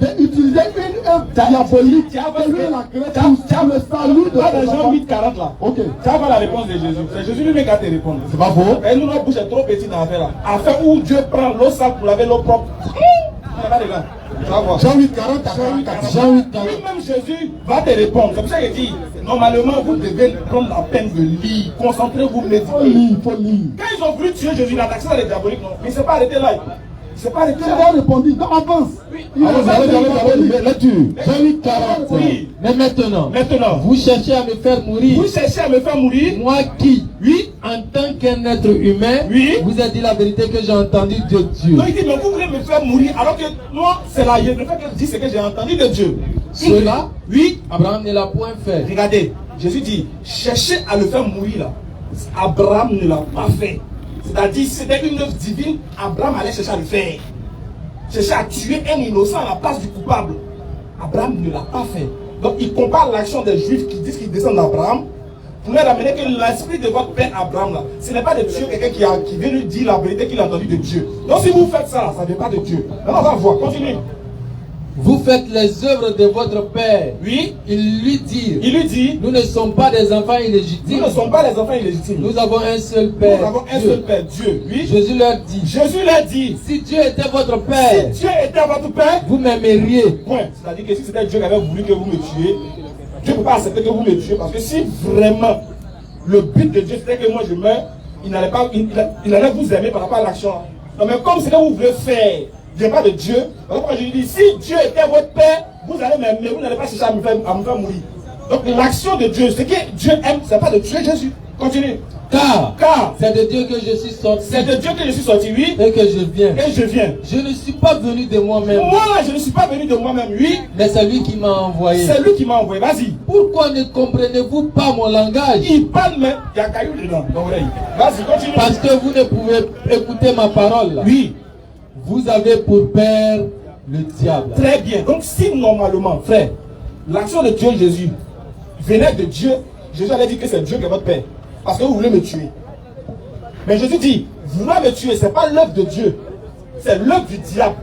d'utiliser une œuvre diabolique qui a fait la création, le salut de dans Jean 8:40 là. Ok. Tu vas voir la réponse de Jésus. C'est Jésus lui-même qui a te répondre. C'est pas faux. Et nous, notre bouche est trop petite dans l'affaire là. Affaire où Dieu prend l'eau sale pour laver l'eau propre. On n'a pas de gars. Tu vas voir. Jean 8:40 à 44. Jean 8:40. Lui-même Jésus va te répondre. C'est pour ça qu'il dit, normalement, vous devez prendre la peine de lire. Concentrez-vous, méditez. Il faut lire. Quand ils ont voulu tuer Jésus, il a taxé dans les diaboliques, non. Mais il ne s'est pas arrêté là. Il ne s'est pas arrêté Tu là. as répondu. Donc avance. Allez, lecture. Jean 8:40. Oui. Mais maintenant, Maintenant, vous cherchez à me faire mourir. vous cherchez à me faire mourir. Moi qui, Oui. en tant qu'un être humain, Oui. vous ai dit la vérité que j'ai entendu de Dieu. Donc il dit, mais vous voulez me faire mourir alors que moi, c'est la le fait que je dis ce que j'ai entendu de Dieu. Cela, Oui. Abraham ne l'a point fait. Regardez, Jésus dit, cherchez à le faire mourir là. Abraham ne l'a pas fait. C'est-à-dire, c'était une œuvre divine, Abraham allait chercher à le faire. Chercher à tuer un innocent à la place du coupable. Abraham ne l'a pas fait. Donc il compare l'action des Juifs qui disent qu'ils descendent d'Abraham pour leur amener que l'esprit de votre père Abraham là, ce n'est pas de tuer quelqu'un qui vient lui dire la vérité qu'il a entendue de Dieu. Donc si vous faites ça, ça ne vient pas de Dieu. Maintenant on va voir, continue. Vous faites les œuvres de votre père. Oui, Il lui dit, il lui dit, nous ne sommes pas des enfants nous illégitimes. ne sommes pas les enfants illégitimes. Nous avons un seul Père. Nous avons un Dieu. seul Père, Dieu. Oui. Jésus leur dit, Jésus l'a dit, si Dieu était votre Père, si Dieu était votre Père, vous m'aimeriez. point. C'est-à-dire que si c'était Dieu qui avait voulu que vous me tuiez, Dieu ne peut pas accepter que vous me tuiez parce que si vraiment le but de Dieu c'était que moi je meure, il n'allait pas, il allait vous aimer par rapport à l'action. Non mais comme c'est que vous voulez faire, il n'y a pas de Dieu. Alors moi je lui dis, si Dieu était votre Père, vous allez m'aimer, vous n'allez pas chercher à me faire mourir. Donc l'action de Dieu, ce que Dieu aime, c'est pas de tuer Jésus. Continue. Car c'est de Dieu que je suis sorti C'est de Dieu que je suis sorti, oui, et que je viens. et je viens. Je ne suis pas venu de moi-même, Moi, je ne suis pas venu de moi-même, oui, mais c'est lui qui m'a envoyé. c'est lui qui m'a envoyé. Vas-y. Pourquoi ne comprenez-vous pas mon langage? Il parle, mais il y a caillou dedans, dans l'oreille. Vas-y, continue. Parce que vous ne pouvez écouter ma parole. Oui, Vous avez pour père le diable. très bien. Donc, si normalement, frère, l'action de Dieu Jésus venait de Dieu, Jésus allait dire que c'est Dieu qui est votre père. Parce que vous voulez me tuer. Mais Jésus dit, vouloir me tuer, ce n'est pas l'œuvre de Dieu. C'est l'œuvre du diable.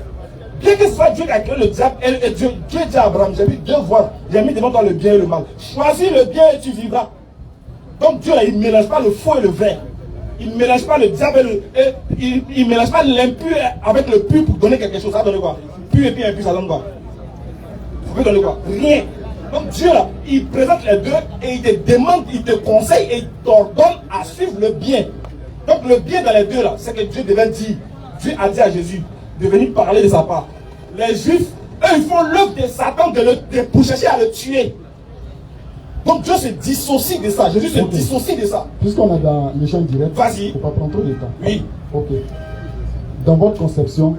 Bien que ce soit Dieu qui a créé le diable et Dieu dit à Abraham, j'ai vu deux voies, j'ai mis devant toi le bien et le mal. Choisis le bien et tu vivras. Donc Dieu, là, il ne mélange pas le faux et le vrai. Il ne mélange pas le diable il ne mélange pas l'impur avec le pur pour donner quelque chose. Ça donne quoi? Pur et puis impur, ça donne quoi? Ça peut donner quoi? Rien. Donc Dieu, là, il présente les deux et il te demande, il te conseille et il t'ordonne à suivre le bien. Donc le bien dans les deux, là, c'est que Dieu devait dire, Dieu a dit à Jésus de venir parler de sa part. Les Juifs, eux, ils font l'œuvre de Satan pour chercher à le tuer. Donc Dieu se dissocie de ça. Jésus se dissocie de ça. Puisqu'on est dans l'échange direct, Vas-y. il ne faut pas prendre trop de temps. Oui. Ok. Dans votre conception,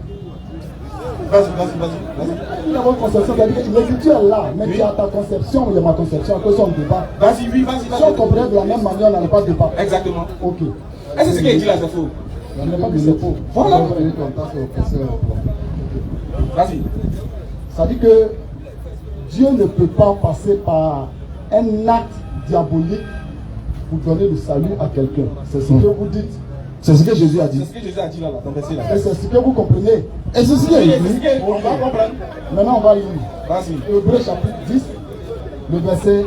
Vas-y. dans votre conception, c'est-à-dire que l'écriture est là, mais Oui. tu as ta conception, il y a ma conception, après on débat. Vas-y, oui, Si on vas-y. comprenait de la même manière, on n'allait pas débat. Exactement. Ok. Est-ce que ce qu'il dit là, c'est faux? On n'est pas de dépôt. Voilà. Vas-y. Ça dit que Dieu ne peut pas passer par un acte diabolique pour donner le salut à quelqu'un. C'est ce que vous dites. C'est ce que Jésus a dit. C'est ce que Jésus a dit là, dans le verset là. Et c'est ce que vous comprenez. Et c'est ce qu'il a Oui, dit. c'est ce qu'on va comprendre. Maintenant, on va lire. Vas-y. Hébreux chapitre 10, le verset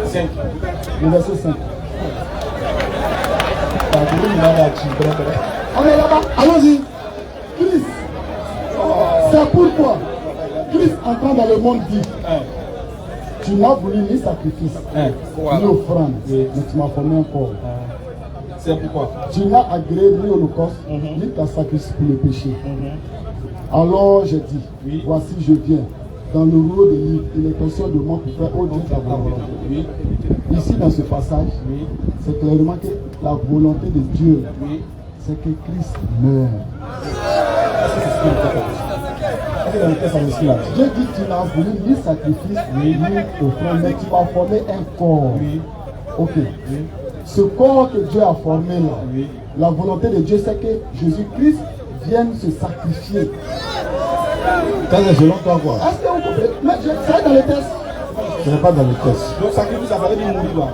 5. Le verset 5. On est là-bas. Allons-y. Christ. C'est pourquoi Christ entrant dans le monde dit, tu n'as voulu ni sacrifice, ni offrande, mais tu m'as formé un corps. C'est pourquoi. Tu n'as agréé ni holocauste, ni ta sacrifice pour le péché. Alors j'ai dit, Oui. voici je viens. Dans le rouleau de livre, il est question de moi pour faire au Dieu ta volonté. Oui. Ici dans ce passage, Oui. c'est clairement que la volonté de Dieu, Oui. c'est que Christ meure. Dieu dit tu n'as voulu ni sacrifice, ni offrande, mais tu m'as formé un corps. Oui. Ok. Ce corps que Dieu a formé là, Oui. la volonté de Dieu c'est que Jésus-Christ vienne se sacrifier. Ça, c'est selon toi quoi? Est-ce que vous comprenez? Mais c'est dans le texte. Ce n'est pas dans le texte. Donc sacrifice, ça fallait dire mourir là.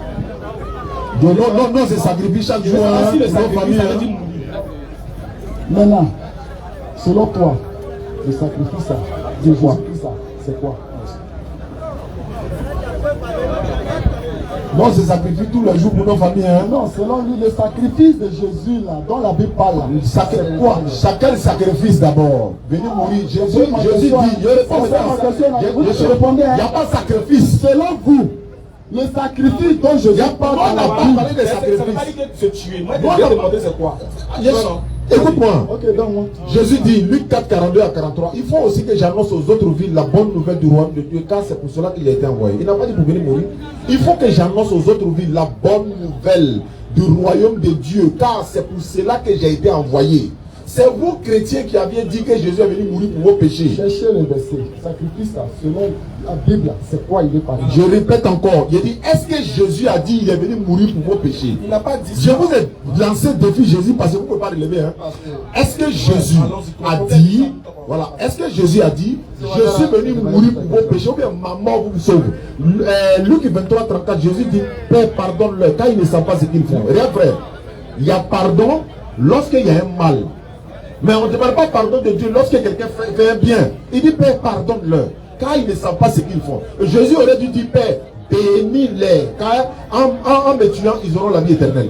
Non, c'est sacrifice chaque jour. Si le Nos sacrifice, familles, ça veut dire hein. mourir. Maintenant, selon toi, Le sacrifice, ça, de Jésus-Christ, c'est quoi? Non, c'est sacrifice tous les jours pour nos familles. Hein? Non, selon lui, le sacrifice de Jésus, là, dont la Bible parle, c'est quoi? Chacun sacrifice d'abord. Venir mourir. Jésus dit, je répondais, il n'y a pas de sacrifice. Selon vous, le sacrifice dont Jésus parle, on n'a pas parlé de sacrifice. Ça veut pas dire que se tuer. Moi, je vais demander c'est quoi? Écoute-moi. Ok, donc, Jésus dit, Luc 4, 42 à 43, il faut aussi que j'annonce aux autres villes la bonne nouvelle du royaume de Dieu, car c'est pour cela qu'il a été envoyé. Il n'a pas dit pour venir mourir. Il faut que j'annonce aux autres villes la bonne nouvelle du royaume de Dieu, car c'est pour cela que j'ai été envoyé. C'est vous, chrétiens, qui aviez dit que Jésus est venu mourir pour vos péchés. Cherchez le verset. Sacrifice, là, selon la Bible, c'est quoi il est parlé? Je répète encore. Il dit, est-ce que Jésus a dit qu'il est venu mourir pour vos péchés? Il n'a pas dit ça. Je vous ai lancé défi Jésus parce que vous ne pouvez pas relever. Hein? Est-ce que Jésus a dit, voilà, est-ce que Jésus a dit, je suis venu mourir pour vos péchés, ou bien ma mort vous sauve? Luc 23, 34, Jésus dit, Père, pardonne-leur, car ils ne savent pas ce qu'ils font. Rien, frère. Il y a pardon lorsqu'il y a un mal. Mais on ne demande pas pardon de Dieu lorsque quelqu'un fait un bien. Il dit, Père, pardonne-leur, car ils ne savent pas ce qu'ils font. Jésus aurait dû dire, Père, bénis-les, car en me tuant, ils auront la vie éternelle.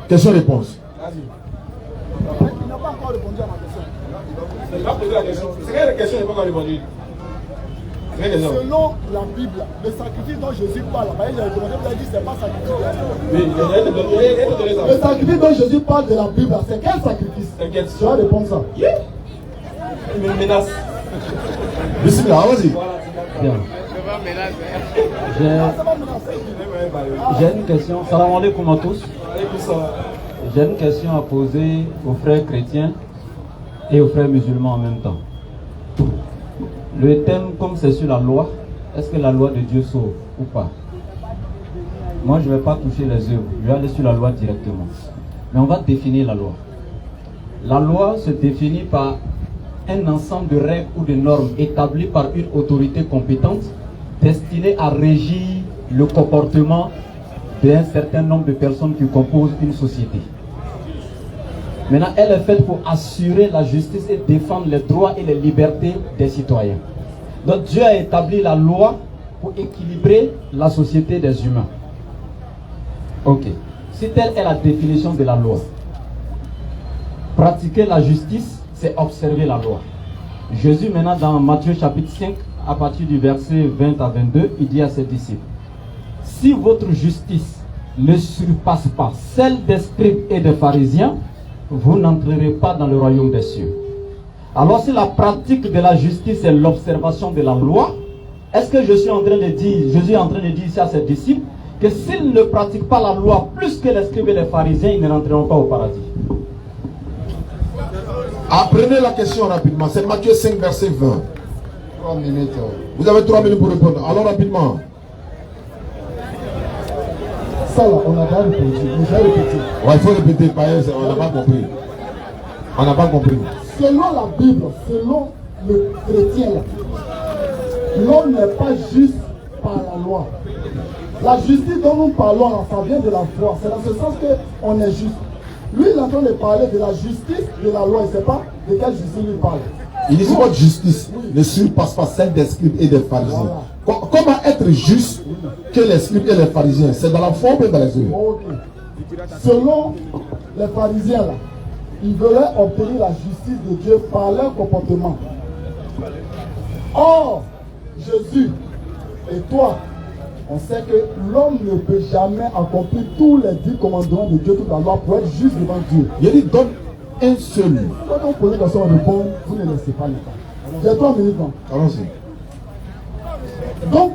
Question-réponse. Il n'a pas encore répondu à ma question. Il va poser la question. C'est quelle question il n'a pas encore répondu? Selon la Bible, le sacrifice dont Jésus parle, vous avez dit c'est pas sacrifice. Oui, il a le sacrifice dont Jésus parle de la Bible, c'est quel sacrifice? T'inquiète. Tu vas répondre ça. Il me menace. Bismillah, vas-y. Bien. J'ai une question. Salam alaikum à tous. J'ai une question à poser aux frères chrétiens et aux frères musulmans en même temps. Le thème, comme c'est sur la loi, est-ce que la loi de Dieu sauve ou pas? Moi, je ne vais pas toucher les œuvres. Je vais aller sur la loi directement. Mais on va définir la loi. La loi se définit par un ensemble de règles ou de normes établies par une autorité compétente destinée à régir le comportement d'un certain nombre de personnes qui composent une société. Maintenant, elle est faite pour assurer la justice et défendre les droits et les libertés des citoyens. Donc Dieu a établi la loi pour équilibrer la société des humains. Ok. Si telle est la définition de la loi, pratiquer la justice, c'est observer la loi. Jésus, maintenant, dans Matthieu chapitre 5, à partir du verset 20 à 22, il dit à ses disciples, si votre justice ne surpasse pas celle des scribes et des pharisiens, vous n'entrerez pas dans le royaume des cieux. Alors si la pratique de la justice est l'observation de la loi, est-ce que Jésus est en train de dire ici à ses disciples que s'ils ne pratiquent pas la loi plus que les scribes et les pharisiens, ils ne rentreront pas au paradis? Apprenez la question rapidement. C'est Matthieu 5, verset 20. 3 minutes. Vous avez 3 minutes pour répondre. Alors rapidement. Ça là, on a déjà répondu. Je vais répéter. Ouais, il faut répéter, on n'a pas compris. On n'a pas compris. Selon la Bible, selon le chrétien, l'homme n'est pas juste par la loi. La justice dont nous parlons, là, ça vient de la foi. C'est dans ce sens qu'on est juste. Lui, il est en train de parler de la justice de la loi. Il ne sait pas de quelle justice il parle. Il dit votre justice ne surpasse pas celle des scribes et des pharisiens. Voilà. Comment être juste que les scribes et les pharisiens? C'est dans la foi ou dans les œuvres? Okay. Selon les pharisiens, là, ils veulent obtenir la justice de Dieu par leur comportement. Or, Jésus et toi, on sait que l'homme ne peut jamais accomplir tous les 10 commandements de Dieu, toute la loi, pour être juste devant Dieu. Il dit donne un seul. Quand on pose la question, on répond, vous ne laissez pas le temps. J'ai 3 minutes. Allons-y. Donc,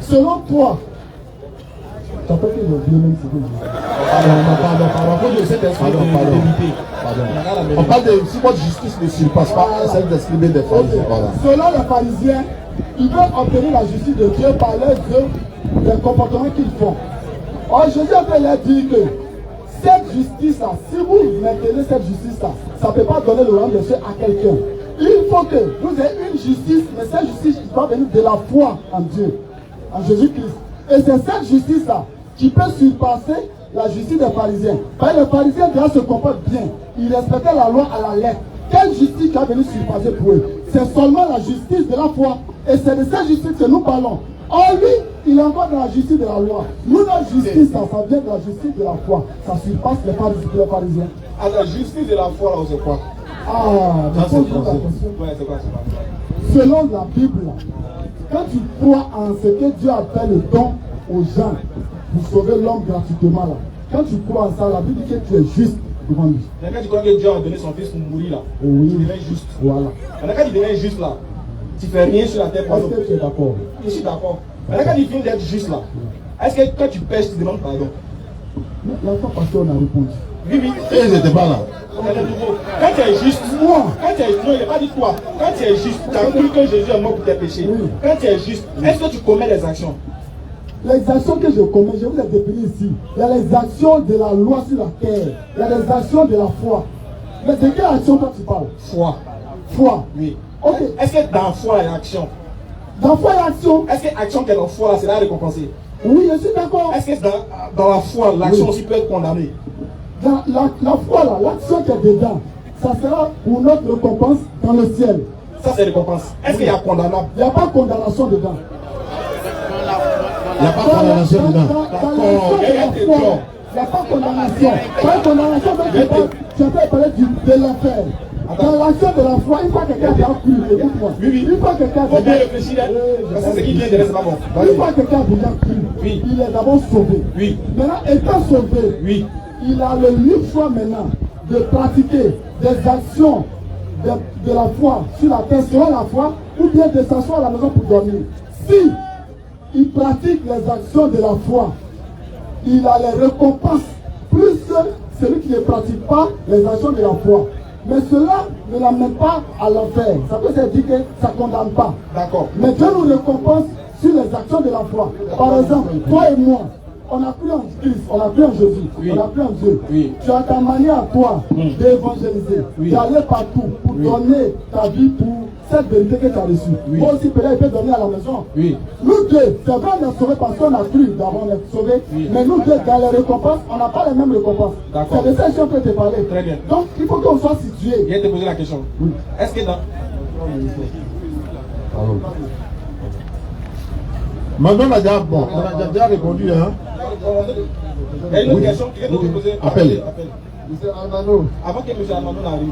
selon toi, tu as pas que le vieux même ce que je dis. Pardon. On parle de si votre justice ne surpasse pas celle des scribes et des pharisiens. Voilà. Selon les pharisiens, ils veulent obtenir la justice de Dieu par leurs œuvres, les comportements qu'ils font. Or, Jésus a fait leur dire que cette justice-là, si vous maintenez cette justice-là, ça ne peut pas donner le royaume de Dieu à quelqu'un. Il faut que vous ayez une justice, mais cette justice doit venir de la foi en Dieu, en Jésus-Christ. Et c'est cette justice-là qui peut surpasser la justice des pharisiens. Parce que les pharisiens déjà se comportent bien. Ils respectaient la loi à la lettre. quelle justice qui a venu surpasser pour eux? C'est seulement la justice de la foi. Et c'est de cette justice que nous parlons. Or lui, il est encore dans la justice de la loi. Nous, notre justice, ça vient de la justice de la foi. Ça surpasse les pharisiens. Ah, la justice de la foi, là, c'est quoi? Ah, Ça, c'est la français. question. Ouais, c'est quoi, Selon la Bible, quand tu crois en ce que Dieu appelle le don aux gens pour sauver l'homme gratuitement, là, quand tu crois en ça, la Bible dit que tu es juste devant lui. Mais quand tu crois que Dieu a donné son fils pour mourir, là, Oui. il devient juste. Voilà. Mais quand il devient juste, là, tu fais rien sur la terre pour Est-ce nous. que tu es d'accord? Je suis d'accord. Mais quand il finit d'être juste, là, est-ce que quand tu pêches, tu demandes pardon? La fois passée, on a répondu. Oui, oui. Et ils n'étaient pas là. Quand tu es juste, Moi. quand tu es, non, il n'a pas dit toi. Quand tu es juste, tu as cru que Jésus est mort pour tes péchés. Oui. Quand tu es juste, est-ce que tu commets des actions? Les actions que je commets, je vous ai défini ici. Il y a les actions de la loi sur la terre. Il y a les actions de la foi. Mais de quelle action toi tu parles? Foi. Foi. Oui. Ok. Est-ce que dans la foi, il y a action? Dans foi et action. Est-ce que l'action qui est dans la foi, là, c'est là récompensé? Oui, je suis d'accord. Est-ce que dans la foi, l'action Oui. aussi peut être condamnée? Dans la foi là, l'action qui est dedans, ça sera pour notre récompense dans le ciel. Ça, c'est récompense. Est-ce qu'il y a condamnable? Il n'y a pas de condamnation dedans. Il n'y a pas de condamnation dedans. Dans l'action de la foi, il n'y a pas de condamnation. Pas de condamnation, tu as parlé de l'enfer. Dans l'action de la foi, une fois que quelqu'un a cru, écoute-moi. Oui, oui. Une fois que quelqu'un Faut bien réfléchir, hein. Parce que ce qui vient de là, c'est pas bon. Une fois que quelqu'un a déjà cru, Oui. il est d'abord sauvé. Oui. Maintenant, étant sauvé, Oui. il a le libre choix maintenant de pratiquer des actions de la foi sur la terre selon la foi, ou bien de s'asseoir à la maison pour dormir. Si il pratique les actions de la foi, il a les récompenses plus que celui qui ne pratique pas les actions de la foi. Mais cela ne l'amène pas à l'enfer. Ça peut se dire que ça ne condamne pas. D'accord. Mais Dieu nous récompense sur les actions de la foi. Par exemple, toi et moi, on a cru en Christ, on a cru en Jésus, Oui. on a cru en Dieu. Oui. Tu as ta manière à toi d'évangéliser, Oui. d'aller partout pour donner ta vie pour cette vérité que tu as reçue. Oui. Moi aussi, peut-être, il peut donner à la maison. Oui. Nous deux, c'est vrai, on est sauvés parce qu'on a cru d'abord, on est sauvés. Oui. Mais nous deux, dans les récompenses, on n'a pas les mêmes récompenses. D'accord. C'est de ça que je peux te parler. Très bien. Donc, il faut qu'on soit situé. Je viens de te poser la question. Oui. Est-ce que dans... Maintenant, on a déjà, bon, on a déjà répondu, hein. Il y a une autre Oui. question que je vais te poser. Appelle. Monsieur Armano, Avant que M. Armando n'arrive,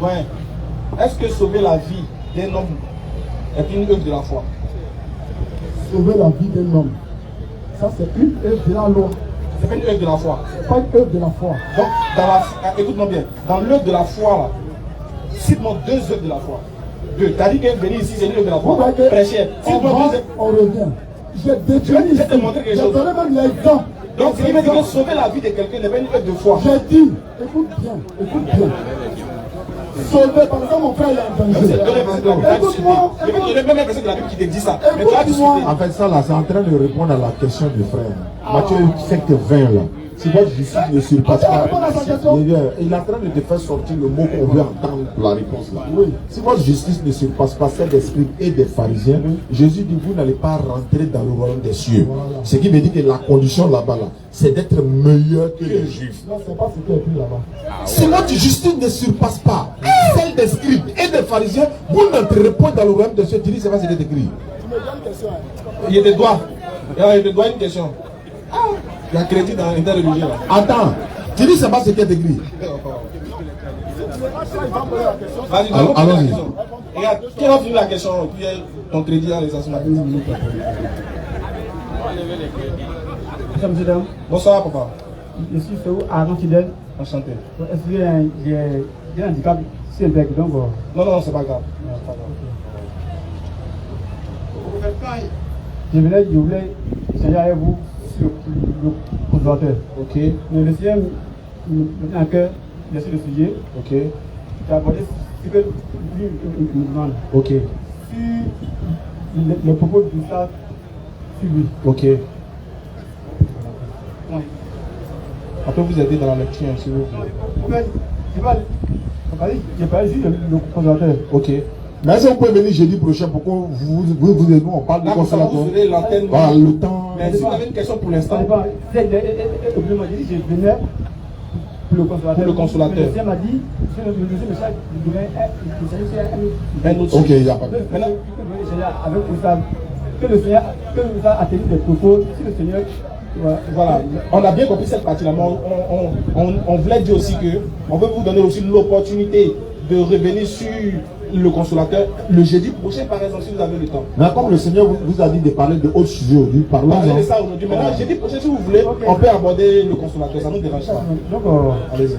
ouais. Est-ce que sauver la vie d'un homme est une œuvre de la foi? sauver la vie d'un homme, ça c'est une œuvre de la loi. C'est pas une œuvre de la foi. C'est pas une œuvre de la foi. Donc, dans la... écoute-moi bien, dans l'œuvre de la foi, là, cite-moi deux œuvres de la foi. Deux. T'as dit que venir ici, c'est une œuvre de la foi. Prêcher. On Cite-moi va, deux œuvres. on revient. J'ai défini Je vais te montrer quelque chose. J'ai donné même l'exemple. Donc, ce qui veut dire que sauver la vie de quelqu'un n'est pas une œuvre de foi. J'ai dit, écoute bien. Sauver, par exemple, mon frère il a danger. Écoute-moi, Il y a même un verset de la Bible qui te dit ça. Mais tu as Écoute-moi. discuté. En fait, ça là, c'est en train de répondre à la question du frère. Matthieu 5, 20 là. Si votre justice ne surpasse pas, il est en train de te faire sortir le mot qu'on veut entendre pour la réponse là. Oui. Si votre justice ne surpasse pas celle des scribes et des pharisiens, Jésus dit vous n'allez pas rentrer dans le royaume des cieux. Voilà. Ce qui veut dire que la condition là-bas là, c'est d'être meilleur que les juifs. Non, c'est pas ce qui est écrit là-bas. Si votre justice ne surpasse pas celle des scribes et des pharisiens, vous n'entrerez pas dans le royaume des cieux. Tu dis c'est pas ce qui est écrit. Tu me donnes une question. Il y a des doigts. Il te doit une question. Il y a crédit dans l'interreligion. Attends, tu dis c'est pas ce qui est écrit. Vas-y, Allons-y. Regarde, qui a fini la question? Puis ton crédit dans les assurances. Monsieur Dam, Bonsoir, papa. je suis Féou Arnaud Fidèle. Enchanté. Est-ce que j'ai un handicap? C'est un bec, donc. Non, c'est pas grave. Je voulais échanger avec vous sur le consommateur. Ok, Mais le CM me tient à cœur, bien sûr, le sujet. ok, Tu as abordé ce que lui me demande. ok, Sur le propos du ça sur lui. ok. Oui. On peut vous aider dans la lecture, s'il vous plaît. En fait, j'ai pas juste le consommateur. Ok. Mais est-ce que vous pouvez venir jeudi prochain pour qu'on vous et nous on parle du Là, comme ça, consommateur? vous aurez l'antenne. Voilà, le temps. Mais si vous avez une question pour Ça l'instant, dépend. J'ai dit, je venais pour le consolateur. Pour le consolateur. Le Seigneur m'a dit, le deuxième message, il devrait être un autre. Ok, il n'y a pas de. Maintenant, avec Oussam, que le Seigneur a tenu des propos, si le Seigneur. Voilà, on a bien compris cette partie-là, mais on voulait dire aussi que on veut vous donner aussi l'opportunité de revenir sur le consolateur le jeudi prochain, par exemple, si vous avez le temps. Mais comme le Seigneur vous a dit de parler de autres sujets aujourd'hui, parlons de ça aujourd'hui. Maintenant, jeudi prochain, si vous voulez, okay, on peut aborder le consolateur, ça ne nous dérange pas. Donc, allez-y.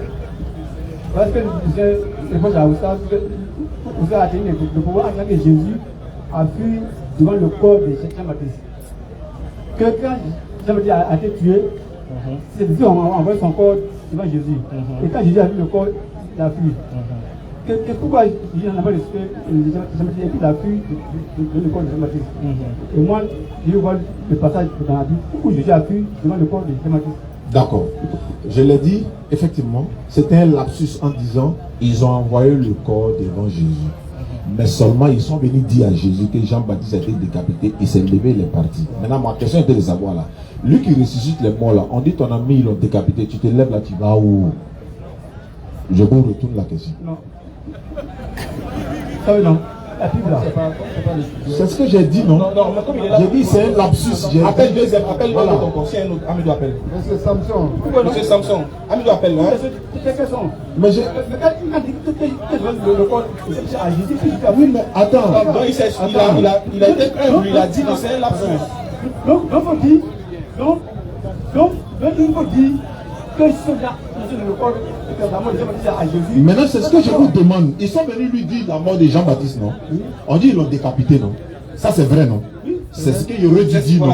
Parce que je réponds à Oussam, Oussam a tenu le pouvoir que Jésus a fui devant le corps de Jean-Baptiste. Que quand Jean-Baptiste a été tué, c'est Dieu a envoyé son corps devant Jésus. Et quand Jésus a vu le corps, il a fui. Pourquoi Jésus n'a pas respecté Jean-Baptiste et puis il a fui le corps de Jean-Baptiste. Et moi, je vois le passage dans la Bible, pourquoi Jésus a fui devant le corps de Jean-Baptiste. D'accord. Je l'ai dit, effectivement, c'était un lapsus en disant ils ont envoyé le corps devant Jésus. Mais seulement ils sont venus dire à Jésus que Jean-Baptiste a été décapité, il s'est levé, il est parti. Maintenant, ma question était de savoir là, lui qui ressuscite les morts là, on dit ton ami ils l'ont décapité, tu te lèves là, tu vas où? Je vous retourne la question. Non. Ça non. C'est ce que j'ai dit, non? Non, mais comme il est là. J'ai dit c'est un lapsus. Appelle deuxième, appelle voilà. L'autre encore. Si un autre, Amidou appelle. Monsieur Samson. Monsieur Samson. Amidou appelle, hein? Mais j'ai. Oui, mais attends. Donc il a été humble, il a dit que c'est un lapsus. Donc, il faut dire. Donc, il faut dire que le corps de la mort de Jean-Baptiste à Jésus. Maintenant, c'est ce que je vous demande. Ils sont venus lui dire la mort de Jean-Baptiste, non? On dit qu'ils l'ont décapité, non? Ça, c'est vrai, non? C'est ce qu'il aurait dû dire, non?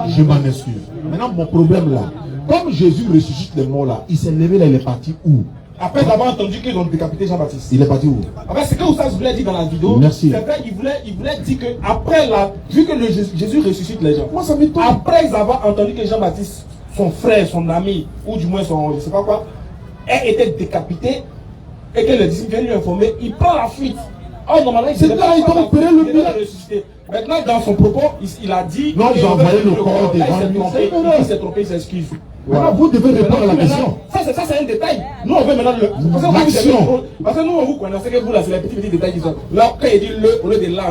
Je m'en excuse. Maintenant, mon problème là, comme Jésus ressuscite les morts là, il s'est levé là, il est parti où? Après avoir entendu qu'ils ont décapité Jean-Baptiste. Il est parti où? Après, ce que Oussas voulait dire dans la vidéo, merci. C'est vrai, il voulait dire que après vu que Jésus ressuscite les gens, moi ça m'étonne. Après ils avaient entendu que Jean-Baptiste, son frère, son ami, ou du moins son, je sais pas quoi, a été décapité, et que le disciple vient lui informer, il prend la fuite. Oh, normalement, il doit opérer le bilan. Maintenant, dans son propos, il a dit... Non, j'ai envoyé le corps devant lui. Il s'est trompé, il s'excuse. Maintenant, vous devez répondre à la question. Ça, c'est un détail. Nous, on veut maintenant le... Parce que nous, on vous connaissez que vous, là, c'est les petits détails qui sont... Là, quand il dit le, au lieu de là,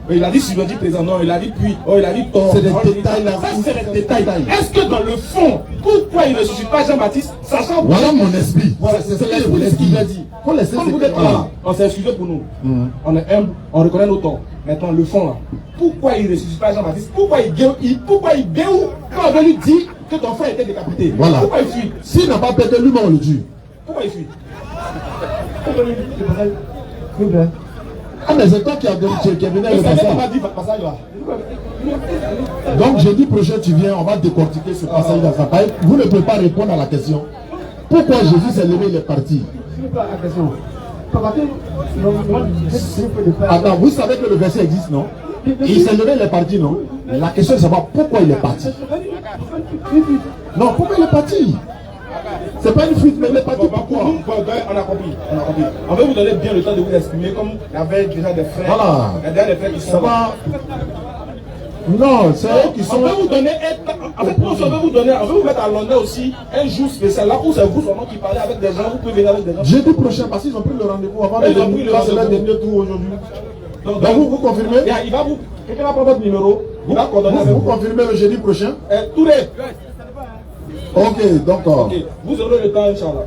il a dit si je dis présent, non, il a dit puis, oh, il a dit tort. C'est des détails là. Ça, c'est des détails. Est-ce que dans le fond, pourquoi il ne ressuscite pas Jean-Baptiste, sachant... Voilà mon esprit. Voilà, c'est ce qu'il a dit. Faut laisser vous êtes là, on s'est excusé pour nous. On est humble, on reconnaît nos torts. Maintenant, le fond là, pourquoi il ne ressuscite pas Jean-Baptiste? Pourquoi il guérit quand on veut lui dire que ton frère était décapité? Voilà. Pourquoi il fuit? S'il n'a pas pété lui-même, on le tue. Pourquoi il fuit? Ah mais c'est toi qui as venu avec le passage là. Donc jeudi prochain tu viens, on va décortiquer ce passage dans sa paille. Vous ne pouvez pas répondre à la question. Pourquoi Jésus s'est levé, il est parti? Attends, vous savez que le verset existe, non? Il s'est levé, il est parti, non? La question est de savoir pourquoi il est parti. Non, pourquoi il est parti? C'est pas une fuite, mais il est parti. Pourquoi? On a compris. On veut vous donner bien le temps de vous exprimer, comme il y avait déjà des frères. Voilà. Il y a des frères qui sont. Ça va. Non, c'est eux qui sont. On veut vous donner. En fait, on veut vous donner. On veut vous mettre à l'honneur aussi un jour spécial. Là où c'est vous seulement qui parlez avec des gens, vous pouvez venir avec des gens. Jeudi prochain, parce qu'ils ont pris le rendez-vous avant de venir. C'est leur dernier tour aujourd'hui. Donc vous confirmez? Il va vous. Quelqu'un va prendre votre numéro. Il va coordonner avec vous. Vous confirmez le jeudi prochain? Touré. Ok, d'accord. Ok, vous aurez le temps, Inch'Allah.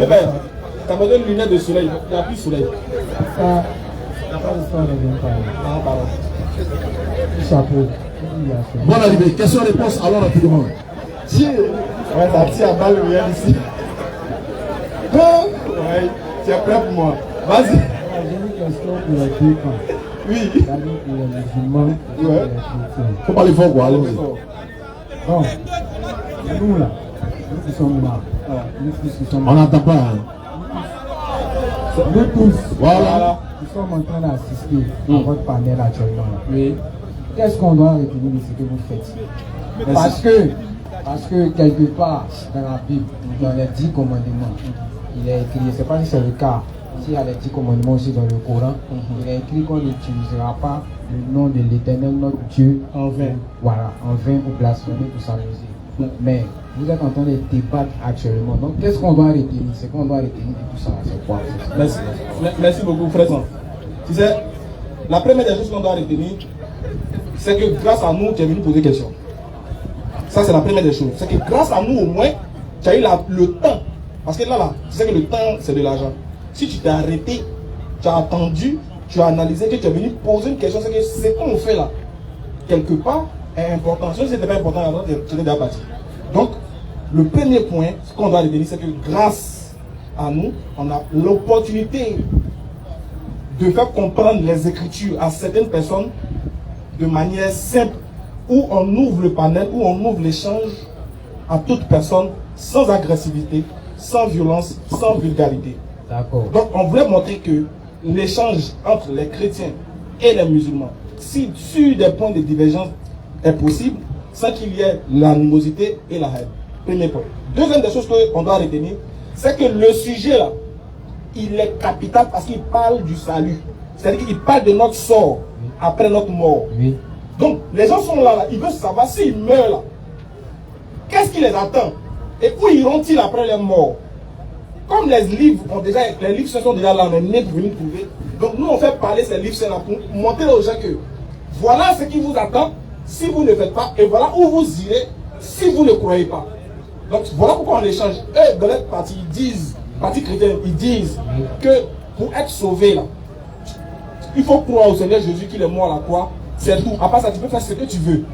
Eh bien, t'as besoin de lunettes de soleil. Il n'y a plus de soleil. Chapeau. Bonne arrivée. Question-réponse, alors rapidement. Si, ouais, ça tire à balle rien ici. Ouais, tu es prêt pour moi. Vas-y. J'ai une question pour les deux camps. Oui. Pour les musulmans et les chrétiens. Faut parler fort, quoi. Allons-y. Bon, nous là, nous qui sommes là, nous qui sommes là. On n'entend pas. Hein. Nous tous, voilà. Nous sommes en train d'assister à votre panel actuellement. Oui. Qu'est-ce qu'on doit retenir de ce que vous faites? Parce que quelque part dans la Bible, dans les 10 commandements, il est écrit, je ne sais pas si c'est le cas, s'il y a les 10 commandements aussi dans le Coran, il est écrit qu'on n'utilisera pas le nom de l'Éternel notre Dieu en vain. Voilà, en vain ou blasphémer pour s'amuser. Mais vous êtes en train de débattre actuellement. Donc, qu'est-ce qu'on doit retenir? C'est qu'on doit retenir de tout ça. C'est quoi? Merci beaucoup, frère. Tu sais, la première des choses qu'on doit retenir, c'est que grâce à nous, tu es venu poser des questions. Ça, c'est la première des choses. C'est que grâce à nous, au moins, tu as eu le temps. Parce que là, tu sais que le temps, c'est de l'argent. Si tu t'es arrêté, tu as attendu, tu as analysé, que tu es venu poser une question, c'est que ce qu'on fait là, quelque part, est important. Si ce n'était pas important, alors tu es déjà parti. Donc, le premier point, ce qu'on doit retenir, c'est que grâce à nous, on a l'opportunité de faire comprendre les Écritures à certaines personnes de manière simple, où on ouvre le panel, où on ouvre l'échange à toute personne, sans agressivité, sans violence, sans vulgarité. D'accord. Donc on voulait montrer que l'échange entre les chrétiens et les musulmans, si sur des points de divergence est possible, sans qu'il y ait l'animosité et la haine. Premier point. Deuxième des choses qu'on doit retenir, c'est que le sujet là, il est capital parce qu'il parle du salut. C'est-à-dire qu'il parle de notre sort après notre mort. Oui. Donc, les gens sont là, ils veulent savoir s'ils meurent là. Qu'est-ce qui les attend? Et où iront-ils après leur mort? Comme les livres se sont déjà là, on est né pour venir trouver. Donc, nous, on fait parler ces livres là pour montrer aux gens que voilà ce qui vous attend si vous ne le faites pas, et voilà où vous irez si vous ne croyez pas. Donc, voilà pourquoi on échange. Eux, dans leur parti, ils disent, parti chrétien, ils disent que pour être sauvé là, il faut croire au Seigneur Jésus qu'il est mort à la croix. C'est tout. À part ça, tu peux faire ce que tu veux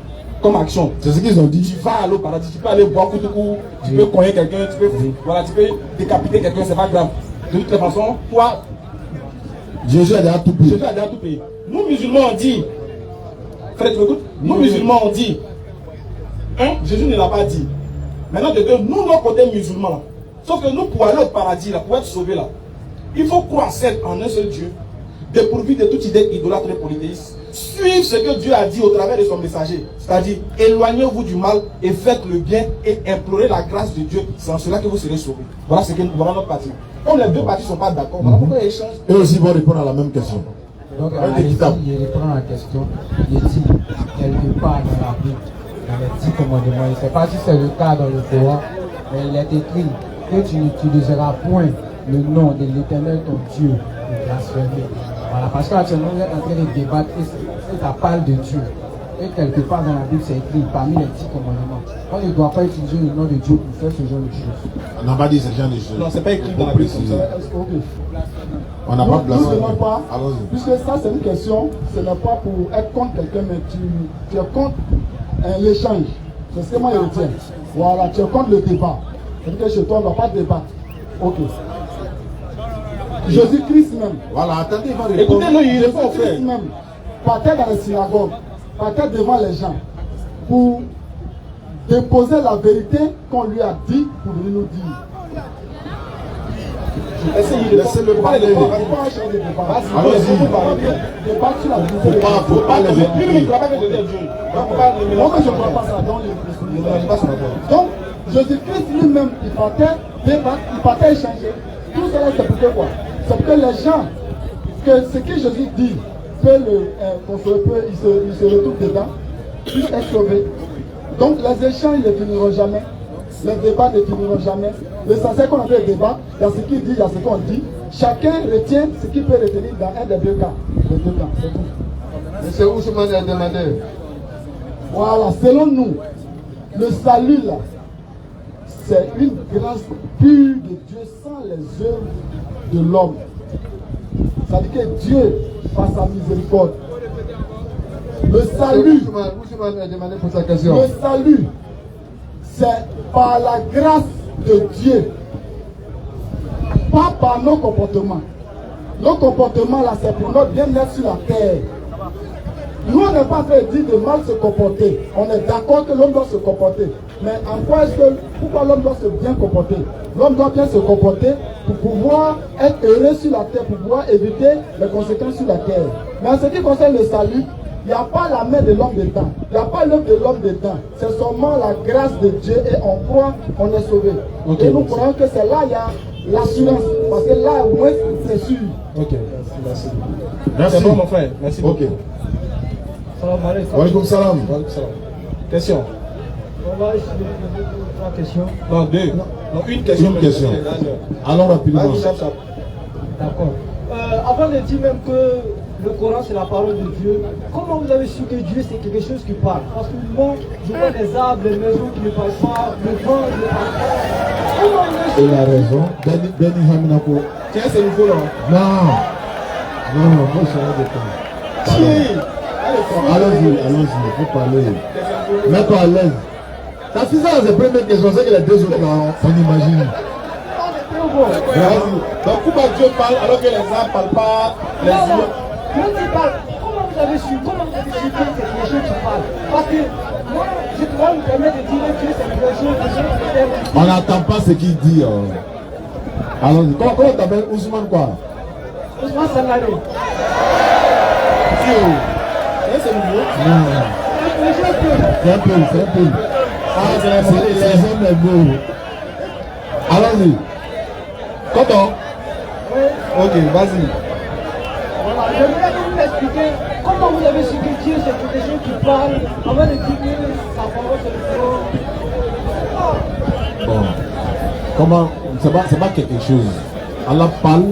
comme action. C'est ce qu'ils ont dit. Tu vas aller au paradis, tu peux aller boire coup de coup, tu peux cogner quelqu'un, tu peux décapiter quelqu'un, c'est pas grave. De toute façon, toi, Jésus a déjà tout payé. Jésus a déjà tout payé. Nous musulmans on dit, frère, tu m'écoutes? Nous musulmans on dit, Jésus ne l'a pas dit. Maintenant, de deux, nous, nos côtés musulmans là, sauf que nous, pour aller au paradis là, pour être sauvés là, il faut croire en un seul Dieu, dépourvu de toute idée idolâtre et polythéiste. Suivre ce que Dieu a dit au travers de son messager. C'est-à-dire, éloignez-vous du mal et faites le bien et implorez la grâce de Dieu. C'est en cela que vous serez sauvés. Voilà ce que voilà notre partie. Comme les deux parties ne sont pas d'accord, voilà pourquoi ils échangent. Eux aussi vont répondre à la même question. Donc, je reprends la question. Il dit quelque part dans la Bible, dans les 10 commandements, je ne sais pas si c'est le cas dans le Coran, mais il est écrit que tu n'utiliseras point le nom de l'Éternel ton Dieu pour blasphémer. Voilà, parce qu'actuellement, vous êtes en train de débattre et ça parle de Dieu. Et quelque part dans la Bible, c'est écrit parmi les 10 commandements. On ne doit pas utiliser le nom de Dieu pour faire ce genre de choses. On n'a pas dit ce genre de choses. Non, c'est pas écrit dans la Bible comme ça. On n'a pas blasphémé. Puisque ça, c'est une question, ce n'est pas pour être contre quelqu'un, mais tu es contre l'échange. C'est ce que moi je retiens. Voilà, tu es contre le débat. C'est-à-dire que chez toi, on ne doit pas débattre. Ok. Jésus-Christ même. Voilà, attendez, il va répondre. Écoutez-le, il répond, frère. Jésus-Christ même partait dans les synagogues, partait devant les gens pour déposer la vérité qu'on lui a dit pour venir nous dire. Laissez-le parler. Allons-y. Faut pas les écouter. Je ne crois pas ça dans les. Donc, Jésus-Christ lui-même, il partait débattre, il partait échanger. Tout cela, c'est pour quoi? C'est pour que les gens, que ce que Jésus dit, il se retrouve dedans, puisse être sauvé. Donc, les échanges ne finiront jamais. Les débats ne finiront jamais. L'essentiel qu'on a fait débat, il y a ce qu'il dit, il y a ce qu'on dit. Chacun retient ce qu'il peut retenir dans un des deux cas. Les deux cas, c'est tout. Monsieur Ousmane a demandé. Voilà, selon nous, le salut là, c'est une grâce pure de Dieu sans les œuvres de l'homme. C'est-à-dire que Dieu, par sa miséricorde, le salut, Ousmane a demandé pour sa question. le salut, c'est par la grâce de Dieu, pas par nos comportements. Nos comportements là, c'est pour notre bien-être sur la terre. Nous, on n'est pas en train de dire de mal se comporter. On est d'accord que l'homme doit se comporter. Mais en quoi est-ce que, pourquoi l'homme doit se bien comporter? L'homme doit bien se comporter pour pouvoir être heureux sur la terre, pour pouvoir éviter les conséquences sur la terre. Mais en ce qui concerne le salut, il n'y a pas la main de l'homme dedans. Il n'y a pas l'œuvre de l'homme dedans. C'est seulement la grâce de Dieu et on croit qu'on est sauvé. Okay. Et nous croyons que c'est là il y a l'assurance. Parce que là, au moins, c'est sûr. Ok, merci. Merci. C'est bon, mon frère. Merci beaucoup. Ok. Wa alaikum salam. Question. Voilà, je vais poser 3 questions. Non, 2. Non, une question. Une question. Alors rapidement. D'accord. Avant de dire même que le Coran c'est la parole de Dieu, comment vous avez su que Dieu c'est quelque chose qui parle? Parce que moi, je vois des arbres, des maisons qui ne parlent pas, le vent ne parle pas. Comment vous avez su? Il a raison. Benny Haminako. Tiens, c'est nouveau là. Non, moi je serai de temps. Allons-y, il faut parler. Mets-toi à l'aise. Ça c'est ça, c'est la première question, c'est que les deux autres là, on imagine. Donc pourquoi Dieu parle alors que les arbres ne parlent pas, les humains? Dieu parle. Comment vous avez su que c'est quelque chose qui parle? Parce que moi, je dois me permettre de dire que Dieu c'est quelque chose qui on n'entend pas ce qu'il dit. Allons-y. Comment t'appelles Ousmane quoi? Ousmane Sangaré. C'est nouveau? Non. C'est un peu. Ah, c'est un peu. Allons-y. Comment? Ok, vas-y. Voilà, j'aimerais que vous m'expliquiez comment vous avez su que Dieu c'est quelque chose qui parle avant de dire que sa parole c'est le Bon. Comment? C'est pas quelque chose. Allah parle,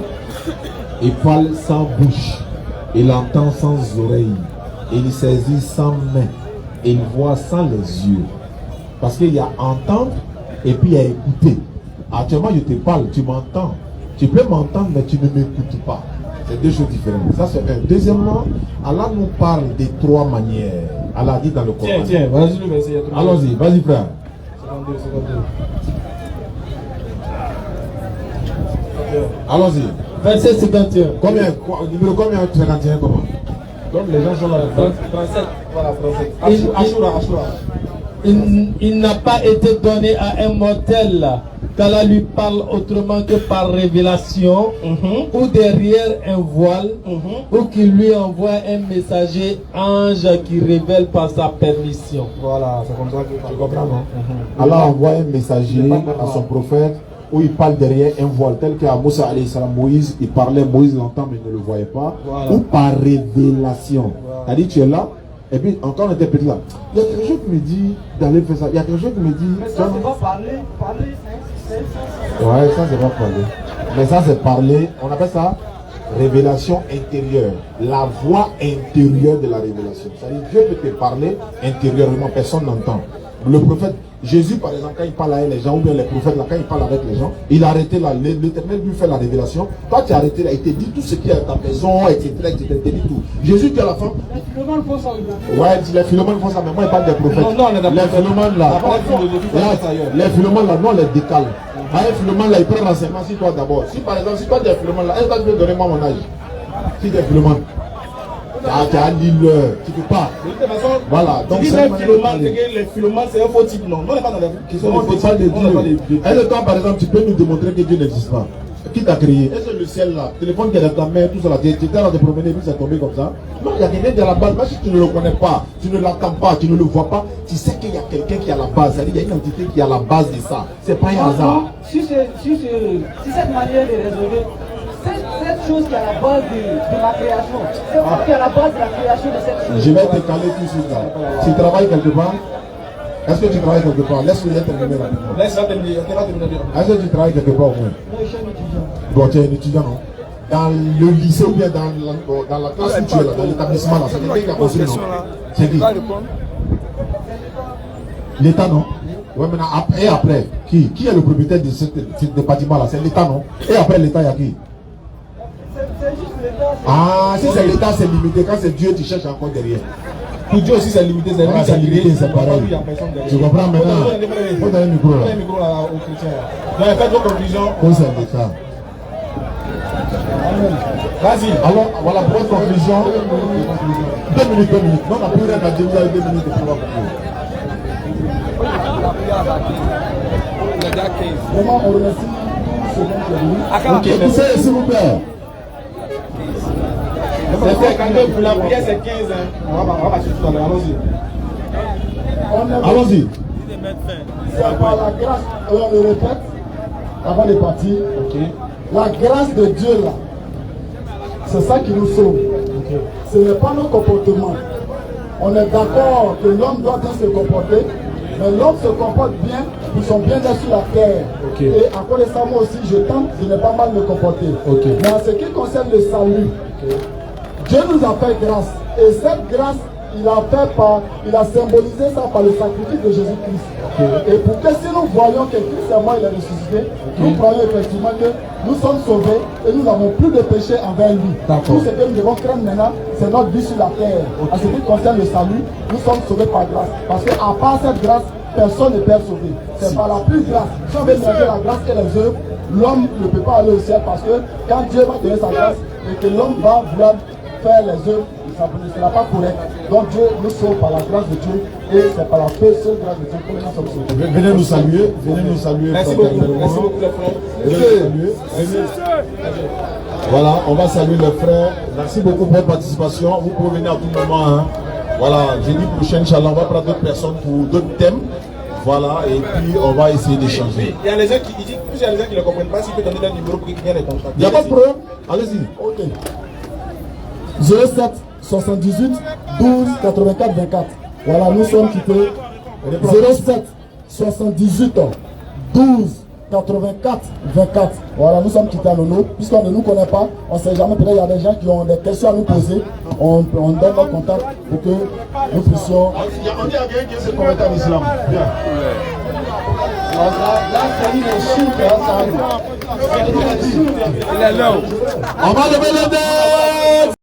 il parle sans bouche. Il entend sans oreille. Il saisit sans main. Il voit sans les yeux. Parce qu'il y a entendre et puis il y a écouter. Actuellement, je te parle, tu m'entends. Tu peux m'entendre, mais tu ne m'écoutes pas. C'est deux choses différentes. Ça, c'est un. Deuxièmement, Allah nous parle de 3 manières. Allah dit dans le Coran. Tiens, vas-y le verset. Allons-y, vas-y frère. 52. Allons-y. Verset 51. Numéro combien? 51 comment? Donc les gens sont là. 37. Voilà, 37. Ashura. Il n'a pas été donné à un mortel qu'Allah lui parle autrement que par révélation ou derrière un voile ou qu'il lui envoie un messager ange qui révèle par sa permission. Voilà, c'est comme ça que tu comprends, non? Allah envoie un messager à son prophète où il parle derrière un voile, tel qu'à Moussa alayhi salam, Moïse, il parlait, Moïse l'entend mais il ne le voyait pas, voilà. Ou par révélation. Voilà. C'est-à-dire tu es là, et puis encore on était petit là. Il y a quelque chose qui me dit d'aller faire ça, il y a quelque chose qui me dit... Mais ça c'est pas parler, ouais, ça c'est pas parler. Mais ça c'est parler, on appelle ça révélation intérieure. La voix intérieure de la révélation. C'est-à-dire Dieu peut te parler intérieurement, personne n'entend. Le prophète Jésus, par exemple, quand il parle avec les gens, ou bien les prophètes, là, quand il parle avec les gens, il a arrêté là, l'Éternel lui fait la révélation. Toi, tu as arrêté là, il te dit tout ce qui est à ta maison, etc., il te dit tout. Jésus, tu à la fin. Les philomènes font ça. Ouais, les philomènes font ça, mais moi, il parle des prophètes. Non, les philomènes là, les philomènes là, nous, on les décale. Un philomène là, il prend renseignement sur toi d'abord. Si par exemple, si toi, tu es philomène là, est-ce que tu peux donner moi mon âge? Si tu es philomène. Tu as dit l'heure, tu peux pas. De toute façon, voilà. Donc, les philomanes, c'est un faux type, non? Non, on n'est pas dans la question. On ne parle de Dieu. Est-ce que toi, par exemple, tu peux nous démontrer que Dieu n'existe pas? Qui t'a créé? Est-ce que le ciel là, le téléphone qui est dans ta main, tout ça là, tu étais là de promener et puis c'est tombé comme ça? Non, il y a quelqu'un qui est à la base. Même si tu ne le connais pas, tu ne l'entends pas, tu ne le vois pas, tu sais qu'il y a quelqu'un qui est à la base. C'est-à-dire qu'il y a une entité qui est à la base de ça. C'est pas un hasard. Si cette manière de raisonner, cette chose qui est à la base de la création, c'est quoi qui est à la base de la création de cette chose? Je vais te caler tout de suite là. Tu travailles quelque part? Est-ce que tu travailles quelque part? Laisse-le terminer rapidement. Laisse-le terminer. Est-ce que tu travailles quelque part au moins? Non, je suis un étudiant. Bon, tu es un étudiant, non? Dans le lycée ou bien dans la classe où tu es là, dans l'établissement là, c'est quelqu'un qui a construit, non? C'est qui? L'État, non? Ouais, maintenant, après, qui est le propriétaire de ce bâtiment là? C'est l'État, non? Et après l'État, il y a qui? C'est juste l'État. Ah, si c'est l'État, c'est limité. Quand c'est Dieu, tu cherches encore derrière. Pour Dieu aussi, c'est limité. C'est limité, c'est pareil. Tu comprends maintenant? Faut donner le micro là. Faut donner le micro là aux chrétiens. Donc, faites vos conclusions. Où c'est l'État? Vas-y. Alors, voilà, pour votre conclusion. 2 minutes. Non, on n'a plus rien à dire. Vous avez 2 minutes de pouvoir conclure. Vraiment, on remercie tous ceux qui sont venus. Ok, écoutez, s'il vous plaît. C'est 52 pour la prière, c'est 15. On va passer tout à l'heure. Allons-y. Allons-y. C'est par la grâce, on le répète, avant de partir. Ok. La grâce de Dieu là, c'est ça qui nous sauve. Ce n'est pas nos comportements. On est d'accord que l'homme doit bien se comporter, Mais l'homme se comporte bien pour son bien-être sur la terre. Et à cause de ça, moi aussi, je tente de ne pas mal me comporter. Mais en ce qui concerne le salut, Dieu nous a fait grâce. Et cette grâce, il a symbolisé ça par le sacrifice de Jésus-Christ. Et pour que si nous voyons que Christ est mort, il est ressuscité, nous croyons effectivement que nous sommes sauvés et nous n'avons plus de péché envers lui. Tout ce que nous devons craindre maintenant, c'est notre vie sur la terre. En ce qui concerne le salut, nous sommes sauvés par grâce. Parce qu'à part cette grâce, personne ne peut être sauvé. C'est par la plus grâce. Si on veut mélanger la grâce et les œuvres, l'homme ne peut pas aller au ciel parce que quand Dieu va donner sa grâce et que l'homme va vouloir faire les œuvres, ça ne sera pas correct. Donc Dieu nous sauve par la grâce de Dieu et c'est par la seule grâce de Dieu que nous sommes sauvés. Venez nous saluer, venez nous saluer. Merci beaucoup les frères. Venez nous saluer. Voilà, on va saluer les frères. Merci beaucoup pour votre participation. Vous pouvez venir à tout moment. Hein. Voilà, jeudi prochain, Inch'Allah, on va prendre d'autres personnes pour d'autres thèmes. Voilà, et puis on va essayer d'échanger. Il y a les gens qui disent, il y a les gens qui ne comprennent pas, s'il peut donner un numéro pour qu'ils viennent les contacter. Il n'y a pas de problème. Allez-y. Ok. 07 78 12 84 24. Voilà, nous sommes quittés. 07 78 12 84 24. Voilà, nous sommes quittés à Nono. Puisqu'on ne nous connaît pas, on ne sait jamais. Peut-être il y a des gens qui ont des questions à nous poser. On donne notre contact pour que nous puissions. On dit à quelqu'un qui se convertit à l'islam. Bien. On va lever les mains.